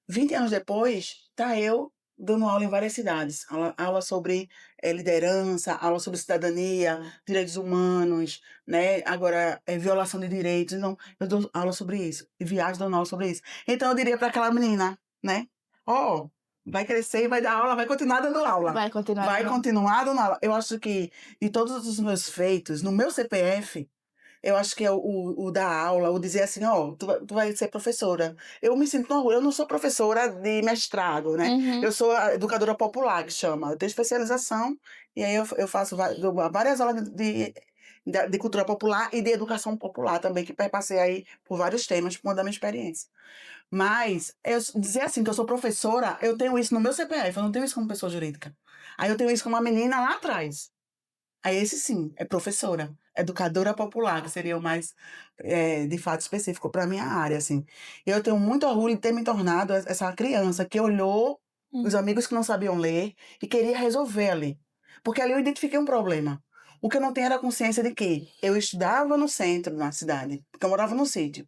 C: 20 anos depois, tá eu dando aula em várias cidades. Aula sobre liderança, aula sobre cidadania, direitos humanos, né? Agora, violação de direitos. Não, eu dou aula sobre isso. E viagem dando aula sobre isso. Então, eu diria para aquela menina, né? Vai crescer e vai dar aula, vai continuar dando aula. Vai continuar dando aula. Eu acho que de todos os meus feitos, no meu CPF, Eu acho que é o dar aula, o dizer assim, ó, tu vai ser professora. Eu me sinto no orgulho, eu não sou professora de mestrado, né?
B: Uhum.
C: Eu sou a educadora popular, que chama. Eu tenho especialização, e aí eu faço dou várias aulas de cultura popular e de educação popular também, que passei aí por vários temas, por conta da minha experiência. Mas, dizer assim que eu sou professora, eu tenho isso no meu CPF, eu não tenho isso como pessoa jurídica. Aí eu tenho isso como uma menina lá atrás. Aí esse sim, é professora, educadora popular, que seria o mais, de fato, específico para a minha área, assim. Eu tenho muito orgulho de ter me tornado essa criança que olhou os amigos que não sabiam ler e queria resolver ali. Porque ali eu identifiquei um problema. O que eu não tenho era consciência de que eu estudava no centro da cidade, porque eu morava no sítio.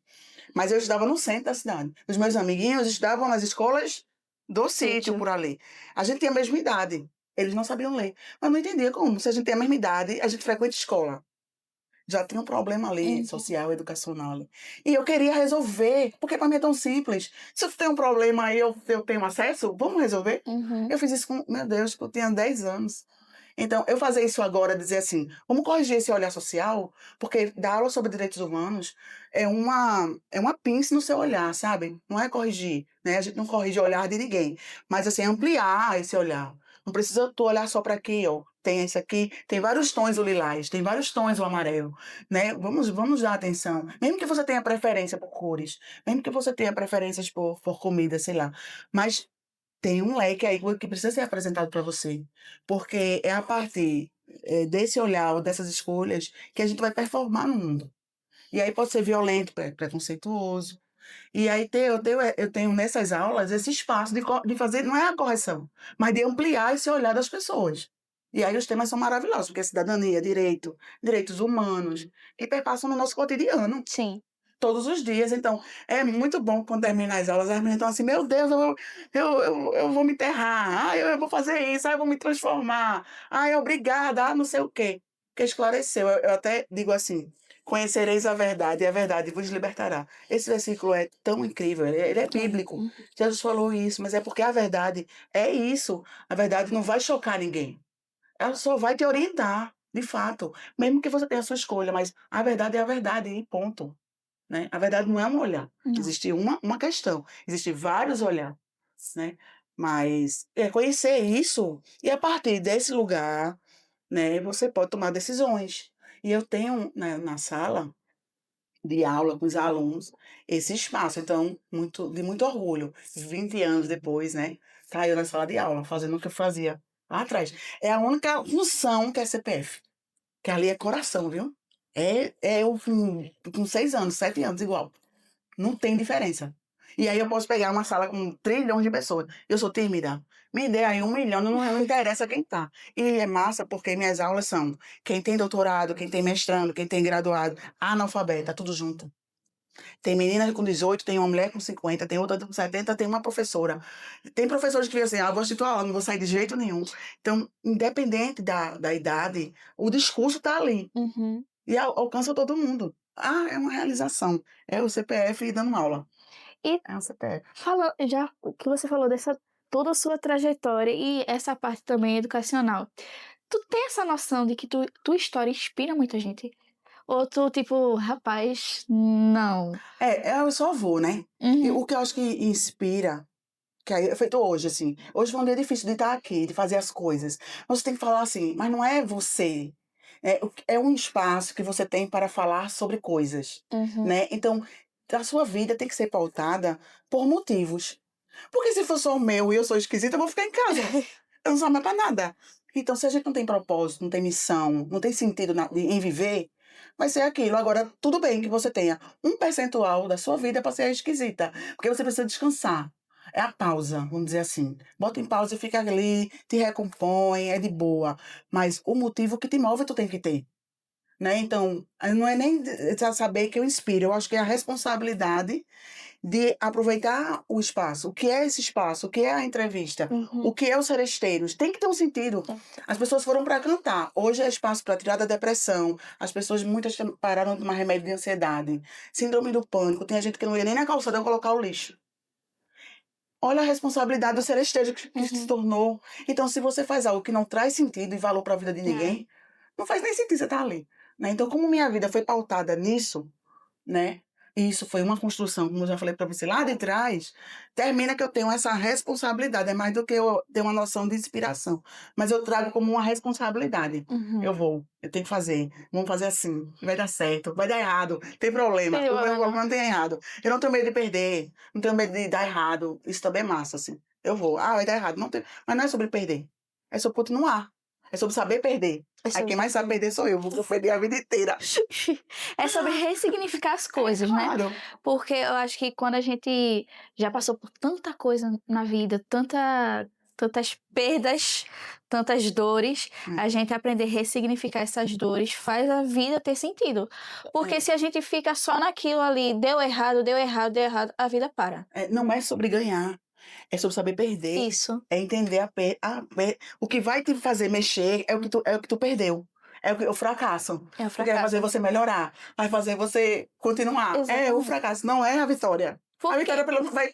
C: Mas eu estudava no centro da cidade. Os meus amiguinhos estudavam nas escolas do sítio por ali. A gente tinha a mesma idade. Eles não sabiam ler. Mas não entendia como. Se a gente tem a mesma idade, a gente frequenta escola. Já tinha um problema ali,
B: Uhum.
C: social, educacional ali. E eu queria resolver, porque para mim é tão simples. Se eu tenho um problema e eu tenho acesso, vamos resolver?
B: Uhum.
C: Eu fiz isso com, meu Deus, eu tinha 10 anos. Então, eu fazer isso agora, dizer assim, vamos corrigir esse olhar social, porque dar aula sobre direitos humanos é uma pinça no seu olhar, sabe? Não é corrigir, né? A gente não corrige o olhar de ninguém, mas assim, ampliar esse olhar. Não precisa tu olhar só para aqui, ó. Tem esse aqui, tem vários tons o lilás, tem vários tons o amarelo, né? Vamos dar atenção. Mesmo que você tenha preferência por cores, mesmo que você tenha preferências por comida, sei lá, mas tem um leque aí que precisa ser apresentado para você, porque é a partir, desse olhar ou dessas escolhas que a gente vai performar no mundo. E aí pode ser violento, preconceituoso. E aí eu tenho nessas aulas esse espaço de fazer, não é a correção, mas de ampliar esse olhar das pessoas. E aí os temas são maravilhosos, porque é cidadania, direito, direitos humanos, que perpassam no nosso cotidiano
B: Sim.
C: todos os dias. Então, é muito bom quando termina as aulas, as meninas estão assim, meu Deus, eu vou me enterrar, eu vou fazer isso, eu vou me transformar, obrigada, não sei o quê. Que esclareceu. Eu até digo assim, conhecereis a verdade e a verdade vos libertará. Esse versículo é tão incrível, ele é bíblico.
B: Uhum.
C: Jesus falou isso, mas é porque a verdade é isso. A verdade não vai chocar ninguém. Ela só vai te orientar, de fato. Mesmo que você tenha a sua escolha, mas a verdade é a verdade e ponto, né? A verdade não é um olhar,
B: Não.
C: existe uma questão, existem vários olhares, né? Mas é conhecer isso e a partir desse lugar, né, você pode tomar decisões. E eu tenho na sala de aula com os alunos esse espaço, então de muito orgulho, 20 anos depois, né, tá eu na sala de aula fazendo o que eu fazia lá atrás. É a única função que é CPF, que ali é coração, viu? É eu com 6 anos, 7 anos igual. Não tem diferença. E aí eu posso pegar uma sala com 1 trilhão de pessoas. Eu sou tímida. Me dê aí 1 milhão, não interessa quem tá. E é massa porque minhas aulas são quem tem doutorado, quem tem mestrando, quem tem graduado, analfabeta, tudo junto. Tem menina com 18, tem uma mulher com 50, tem outra com 70, tem uma professora. Tem professores que dizem assim, vou assistir tua aula, não vou sair de jeito nenhum. Então, independente da idade, o discurso tá ali.
B: Uhum.
C: E alcança todo mundo. É uma realização. É o CPF dando aula.
B: E
C: É um CPF.
B: já que você falou dessa toda a sua trajetória e essa parte também educacional, tu tem essa noção de que tua história inspira muita gente? Ou tu, tipo, rapaz, não?
C: Eu só vou, né? E
B: Uhum.
C: o que eu acho que inspira, que aí é feito hoje, assim. Hoje foi um dia difícil de estar aqui, de fazer as coisas. Você tem que falar assim, mas não é você. É um espaço que você tem para falar sobre coisas,
B: Uhum.
C: né? Então, a sua vida tem que ser pautada por motivos. Porque se for só o meu e eu sou esquisita, eu vou ficar em casa. Eu não sou mais pra nada. Então, se a gente não tem propósito, não tem missão, não tem sentido em viver, vai ser aquilo. Agora, tudo bem que você tenha um percentual da sua vida para ser esquisita, porque você precisa descansar. É a pausa, vamos dizer assim. Bota em pausa e fica ali, te recompõe, é de boa. Mas o motivo que te move, tu tem que ter, né? Então, não é nem saber que eu inspiro, eu acho que é a responsabilidade de aproveitar o espaço. O que é esse espaço? O que é a entrevista?
B: Uhum.
C: O que é os seresteiros? Tem que ter um sentido. As pessoas foram para cantar. Hoje é espaço para tirar da depressão. As pessoas, muitas pararam de tomar remédio de ansiedade. Síndrome do pânico. Tem gente que não ia nem na calçada colocar o lixo. Olha a responsabilidade do seresteiro que se
B: Uhum.
C: tornou. Então, se você faz algo que não traz sentido e valor para a vida de
B: É.
C: ninguém, não faz nem sentido você estar ali. né? Então, como minha vida foi pautada nisso, né? E isso foi uma construção, como eu já falei para você lá de trás, termina que eu tenho essa responsabilidade, é mais do que eu ter uma noção de inspiração, mas eu trago como uma responsabilidade. Eu tenho que fazer, vamos fazer assim, vai dar certo, vai dar errado, tem problema,
B: Tem
C: o meu
B: problema.
C: problema não tem errado. Eu não tenho medo de perder, não tenho medo de dar errado, isso também é massa, assim. Eu vou, vai dar errado, não tem... mas não é sobre perder, é sobre continuar, é sobre saber perder. Aí quem mais sabe perder sou eu, vou perder a vida inteira.
B: É sobre ressignificar as coisas, né?
C: Claro.
B: Porque eu acho que quando a gente já passou por tanta coisa na vida, tantas perdas, tantas dores, a gente aprender a ressignificar essas dores faz a vida ter sentido. Porque se a gente fica só naquilo ali, deu errado, a vida para.
C: Não é sobre ganhar, é sobre saber perder.
B: Isso.
C: É entender o que vai te fazer mexer é o que tu perdeu. É o fracasso.
B: É o
C: Porque vai
B: fracasso.
C: fazer você melhorar, vai fazer você continuar. É o
B: Exatamente.
C: fracasso, não é a vitória.
B: Por
C: A
B: quê?
C: vitória, pelo menos,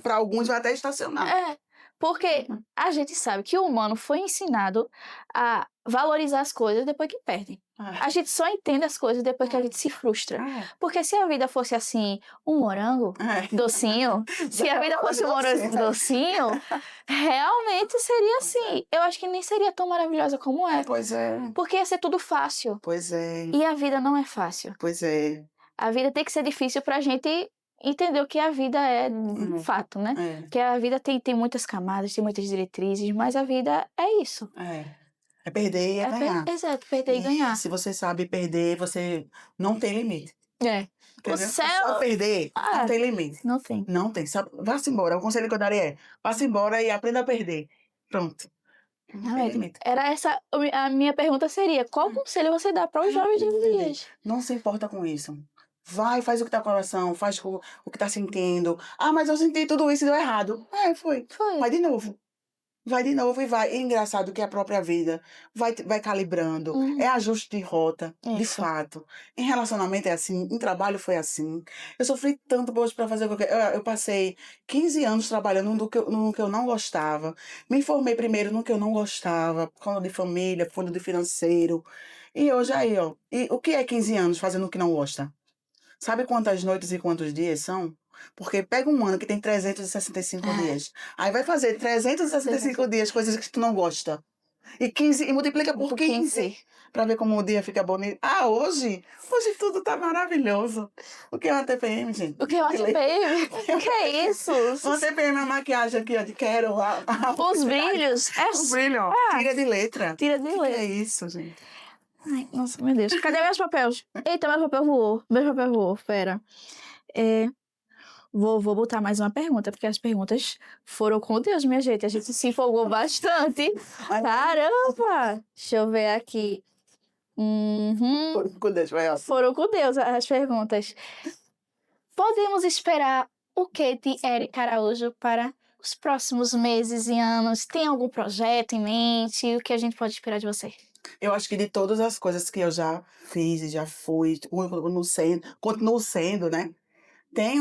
C: para alguns, vai até estacionar.
B: Porque a gente sabe que o humano foi ensinado a valorizar as coisas depois que perde. A gente só entende as coisas depois que a gente se frustra. Porque se a vida fosse assim, um morango docinho, se a vida fosse um morango docinho, realmente seria assim. Eu acho que nem seria tão maravilhosa como é.
C: Pois é.
B: Porque ia ser tudo fácil.
C: Pois é.
B: E a vida não é fácil.
C: Pois é.
B: A vida tem que ser difícil pra gente entender o que a vida é de fato, né? Porque a vida tem muitas camadas, tem muitas diretrizes, mas a vida é isso.
C: É perder e é ganhar.
B: Exato, perder e ganhar.
C: Se você sabe perder, você não tem limite.
B: O céu...
C: Só perder, não tem limite.
B: Não tem.
C: Não tem. Vá-se embora. O conselho que eu daria é, vá-se embora e aprenda a perder. Pronto. Não tem limite.
B: Era essa... A minha pergunta seria, qual conselho você dá para os jovens de hoje?
C: Não se importa com isso. Vai, faz o que tá no coração, faz o que tá sentindo. Mas eu senti tudo isso e deu errado. Foi. Vai de novo. Vai de novo e vai. E engraçado que a própria vida vai calibrando. É ajuste de rota, de fato. Em relacionamento é assim, em trabalho foi assim. Eu sofri tanto hoje para fazer o que eu passei 15 anos trabalhando no que eu não gostava. Me formei primeiro no que eu não gostava, por conta de família, por conta de financeiro. E hoje aí, ó. E o que é 15 anos fazendo o que não gosta? Sabe quantas noites e quantos dias são? Porque pega um ano que tem 365 dias. Aí vai fazer 365 dias, coisas que tu não gosta. E multiplica por 15. Pra ver como o dia fica bonito. Hoje tudo tá maravilhoso. O que é uma TPM, gente?
B: O que é uma TPM? O que é isso?
C: Uma TPM é uma maquiagem aqui, ó, de quero.
B: Os brilhos.
C: Os brilhos, tira de letra.
B: Tira de letra.
C: O que é isso, gente?
B: Ai, nossa, meu Deus. Cadê meus papéis? Eita, meu papel voou. Pera. Vou botar mais uma pergunta, porque as perguntas foram com Deus, minha gente. A gente se empolgou bastante. Caramba! Deixa eu ver aqui.
C: Foram com Deus, vai, ó.
B: Foram com Deus as perguntas. Podemos esperar o que de Érica Araújo para os próximos meses e anos? Tem algum projeto em mente? O que a gente pode esperar de você?
C: Eu acho que de todas as coisas que eu já fiz e já fui, continuo sendo, né? Tem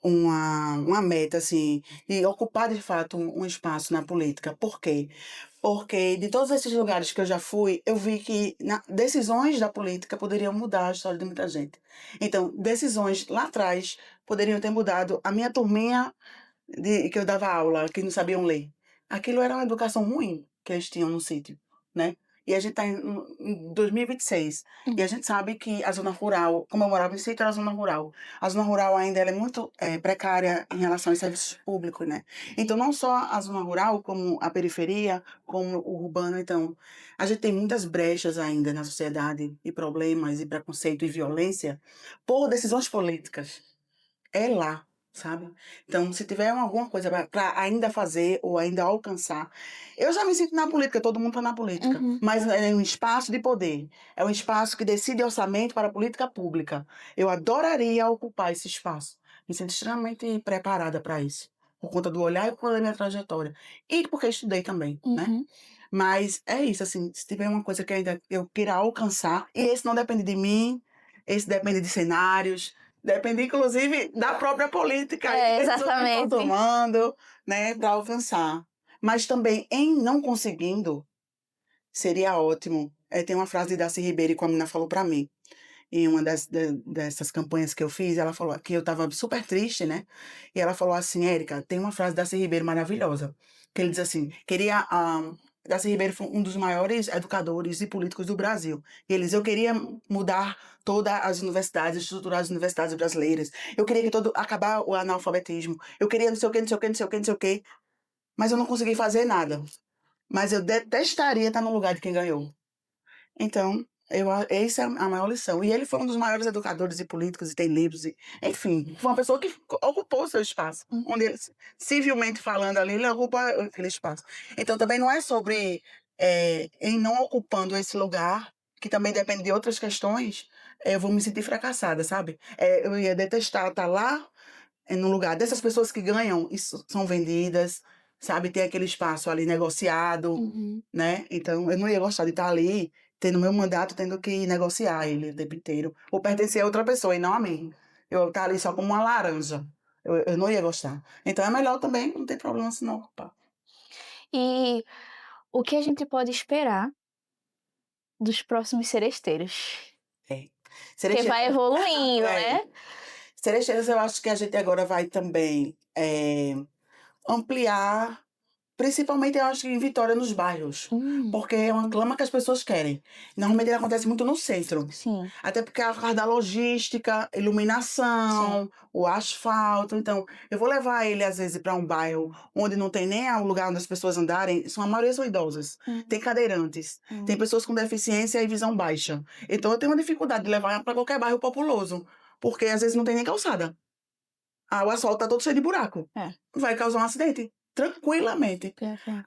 C: uma meta, assim, de ocupar, de fato, um espaço na política. Por quê? Porque de todos esses lugares que eu já fui, eu vi que decisões da política poderiam mudar a história de muita gente. Então, decisões lá atrás poderiam ter mudado a minha turminha que eu dava aula, que não sabiam ler. Aquilo era uma educação ruim que eles tinham no sítio, né? E a gente está em 2026. E a gente sabe que a zona rural, como eu morava em sítio, era a zona rural. A zona rural ainda ela é muito precária em relação aos serviços públicos, né? Então, não só a zona rural, como a periferia, como o urbano. Então, a gente tem muitas brechas ainda na sociedade, e problemas, e preconceito, e violência, por decisões políticas. É lá, sabe? Então, se tiver alguma coisa para ainda fazer ou ainda alcançar, eu já me sinto na política, todo mundo está na política, mas é um espaço de poder, é um espaço que decide orçamento para a política pública. Eu adoraria ocupar esse espaço, me sinto extremamente preparada para isso, por conta do olhar e por conta da minha trajetória, e porque estudei também, né? Mas é isso, assim, se tiver uma coisa que ainda eu queira alcançar, e esse não depende de mim, esse depende de cenários, depende, inclusive, da própria política.
B: Exatamente.
C: Que estão tomando, né, para alcançar. Mas também, em não conseguindo, seria ótimo. Tem uma frase de Darcy Ribeiro que a menina falou pra mim. Em uma dessas campanhas que eu fiz, ela falou que eu tava super triste, né? E ela falou assim, Érica, tem uma frase da Darcy Ribeiro maravilhosa, que ele diz assim, Darcy Ribeiro foi um dos maiores educadores e políticos do Brasil. E ele diz, eu queria mudar todas as universidades, estruturar as universidades brasileiras. Eu queria acabar o analfabetismo. Eu queria não sei o quê, não sei o quê, não sei o quê, não sei o quê. Mas eu não consegui fazer nada. Mas eu detestaria estar no lugar de quem ganhou. Então, essa é a maior lição. E ele foi um dos maiores educadores e políticos, e tem livros, enfim, foi uma pessoa que ocupou o seu espaço. Onde ele, civilmente falando ali, ele ocupa aquele espaço. Então, também não é sobre, em não ocupando esse lugar, que também depende de outras questões, eu vou me sentir fracassada, sabe? Eu ia detestar estar lá, no lugar dessas pessoas que ganham e são vendidas, sabe? Tem aquele espaço ali negociado, né? Então, eu não ia gostar de estar ali, tendo meu mandato, tendo que negociar ele o tempo inteiro. Ou pertencer a outra pessoa e não a mim. Eu estar ali só como uma laranja. Eu não ia gostar. Então, é melhor também, não tem problema se não ocupar.
B: E o que a gente pode esperar dos próximos seresteiros?
C: É.
B: Porque vai evoluindo,
C: É.
B: né?
C: Seresteiros, eu acho que a gente agora vai também ampliar. Principalmente, eu acho que em Vitória, nos bairros. Porque é uma clama que as pessoas querem. Normalmente, ele acontece muito no centro.
B: Sim.
C: Até porque a causa da logística, iluminação, o asfalto. Então, eu vou levar ele, às vezes, para um bairro onde não tem nem o lugar onde as pessoas andarem. A maioria são idosas. Tem cadeirantes. Tem pessoas com deficiência e visão baixa. Então, eu tenho uma dificuldade de levar para qualquer bairro populoso. Porque, às vezes, não tem nem calçada. O asfalto tá todo cheio de buraco. Vai causar um acidente. Tranquilamente.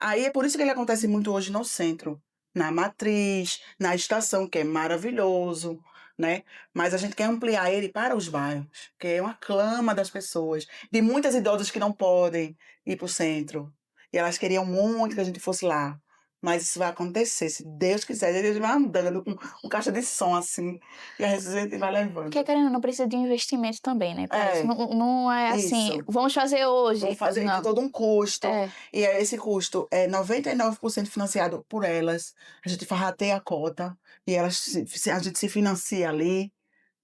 C: Aí é por isso que ele acontece muito hoje no centro. Na Matriz, na estação, que é maravilhoso, né? Mas a gente quer ampliar ele para os bairros, que é uma clama das pessoas, de muitas idosas que não podem ir para o centro. E elas queriam muito que a gente fosse lá. Mas isso vai acontecer, se Deus quiser. Deus vai andando com um caixa de som assim, e a gente vai levando.
B: Porque, querendo, não precisa de um investimento também, né?
C: É.
B: Não é assim,
C: Isso.
B: vamos fazer hoje.
C: Vamos fazer
B: Não.
C: com todo um custo.
B: É.
C: E esse custo é 99% financiado por elas. A gente rateia a cota e a gente se financia ali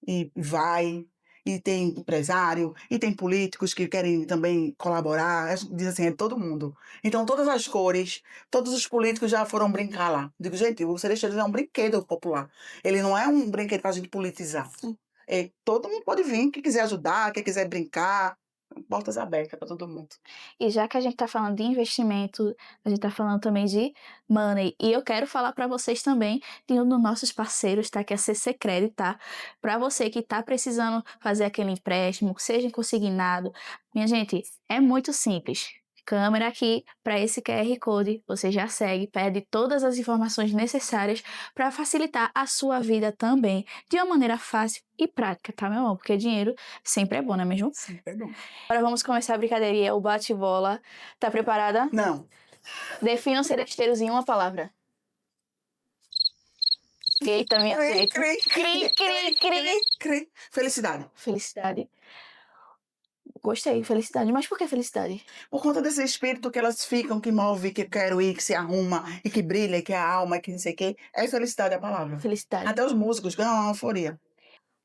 C: e vai. E tem empresário, e tem políticos que querem também colaborar. A gente diz assim, é todo mundo. Então, todas as cores, todos os políticos já foram brincar lá. Digo, gente, o Seresteiro é um brinquedo popular. Ele não é um brinquedo pra gente politizar. Todo mundo pode vir, quem quiser ajudar, quem quiser brincar. Portas abertas para todo mundo.
B: E já que a gente tá falando de investimento, a gente tá falando também de money. E eu quero falar para vocês também de um dos nossos parceiros, tá? Que é a CC Crédito, tá? Para você que tá precisando fazer aquele empréstimo, seja consignado. Minha gente, é muito simples. Câmera aqui para esse QR Code, você já segue, pede todas as informações necessárias para facilitar a sua vida também, de uma maneira fácil e prática, tá, meu amor? Porque dinheiro sempre é bom, não é mesmo?
C: Sempre é bom.
B: Agora vamos começar a brincadeirinha, o bate-bola. Tá preparada?
C: Não.
B: Defina os seresteiros em uma palavra. Eita, minha gente.
C: Cri. Felicidade.
B: Felicidade. Gostei, felicidade. Mas por que felicidade?
C: Por conta desse espírito que elas ficam, que move, que quero ir, que se arruma, e que brilha, e que é a alma, e que não sei o quê. É felicidade a palavra.
B: Felicidade.
C: Até os músicos ganham uma euforia.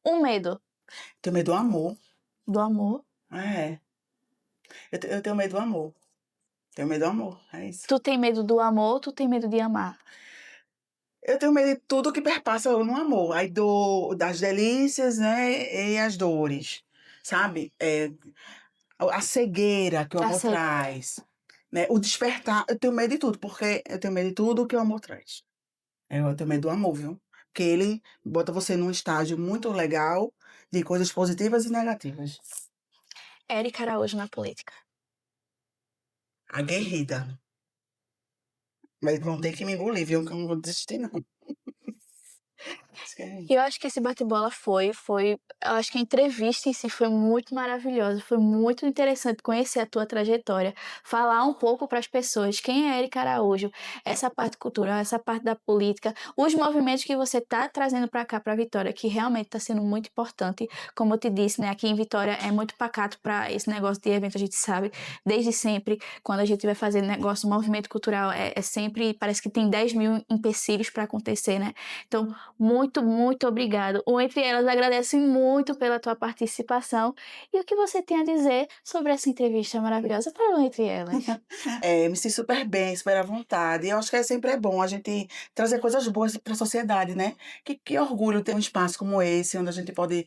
B: Um medo.
C: Tenho medo do amor.
B: Do amor.
C: Eu tenho medo do amor. Tenho medo do amor, é isso.
B: Tu tem medo do amor ou tu tem medo de amar?
C: Eu tenho medo de tudo que perpassa no amor. Aí das delícias, né, e as dores, sabe? A cegueira que o amor traz, né? O despertar. Eu tenho medo de tudo, porque eu tenho medo de tudo que o amor traz. Eu tenho medo do amor, viu? Porque ele bota você num estágio muito legal de coisas positivas e negativas.
B: Érica Araújo na política.
C: Aguerrida. Mas vão ter que me engolir, viu? Que eu não vou desistir, não. Acho que é
B: E eu acho que esse bate-bola eu acho que a entrevista em si foi muito maravilhosa, foi muito interessante conhecer a tua trajetória, falar um pouco para as pessoas quem é Erika Araújo, essa parte cultural, essa parte da política, os movimentos que você está trazendo para cá, para Vitória, que realmente está sendo muito importante. Como eu te disse, né, aqui em Vitória é muito pacato para esse negócio de evento, a gente sabe, desde sempre, quando a gente vai fazer negócio, movimento cultural, é sempre, parece que tem 10 mil empecilhos para acontecer, né? Então, muito, muito obrigado. O Entre Elas agradece muito pela tua participação e o que você tem a dizer sobre essa entrevista maravilhosa para o Entre Elas.
C: Me sinto super bem, super à vontade. E eu acho que sempre é bom a gente trazer coisas boas para a sociedade, né? Que orgulho ter um espaço como esse, onde a gente pode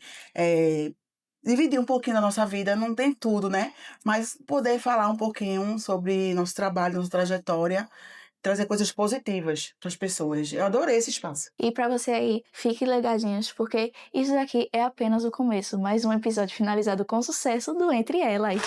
C: dividir um pouquinho da nossa vida. Não tem tudo, né? Mas poder falar um pouquinho sobre nosso trabalho, nossa trajetória, trazer coisas positivas para as pessoas. Eu adorei esse espaço.
B: E para você aí, fiquem ligadinhos, porque isso daqui é apenas o começo. Mais um episódio finalizado com sucesso do Entre Elas.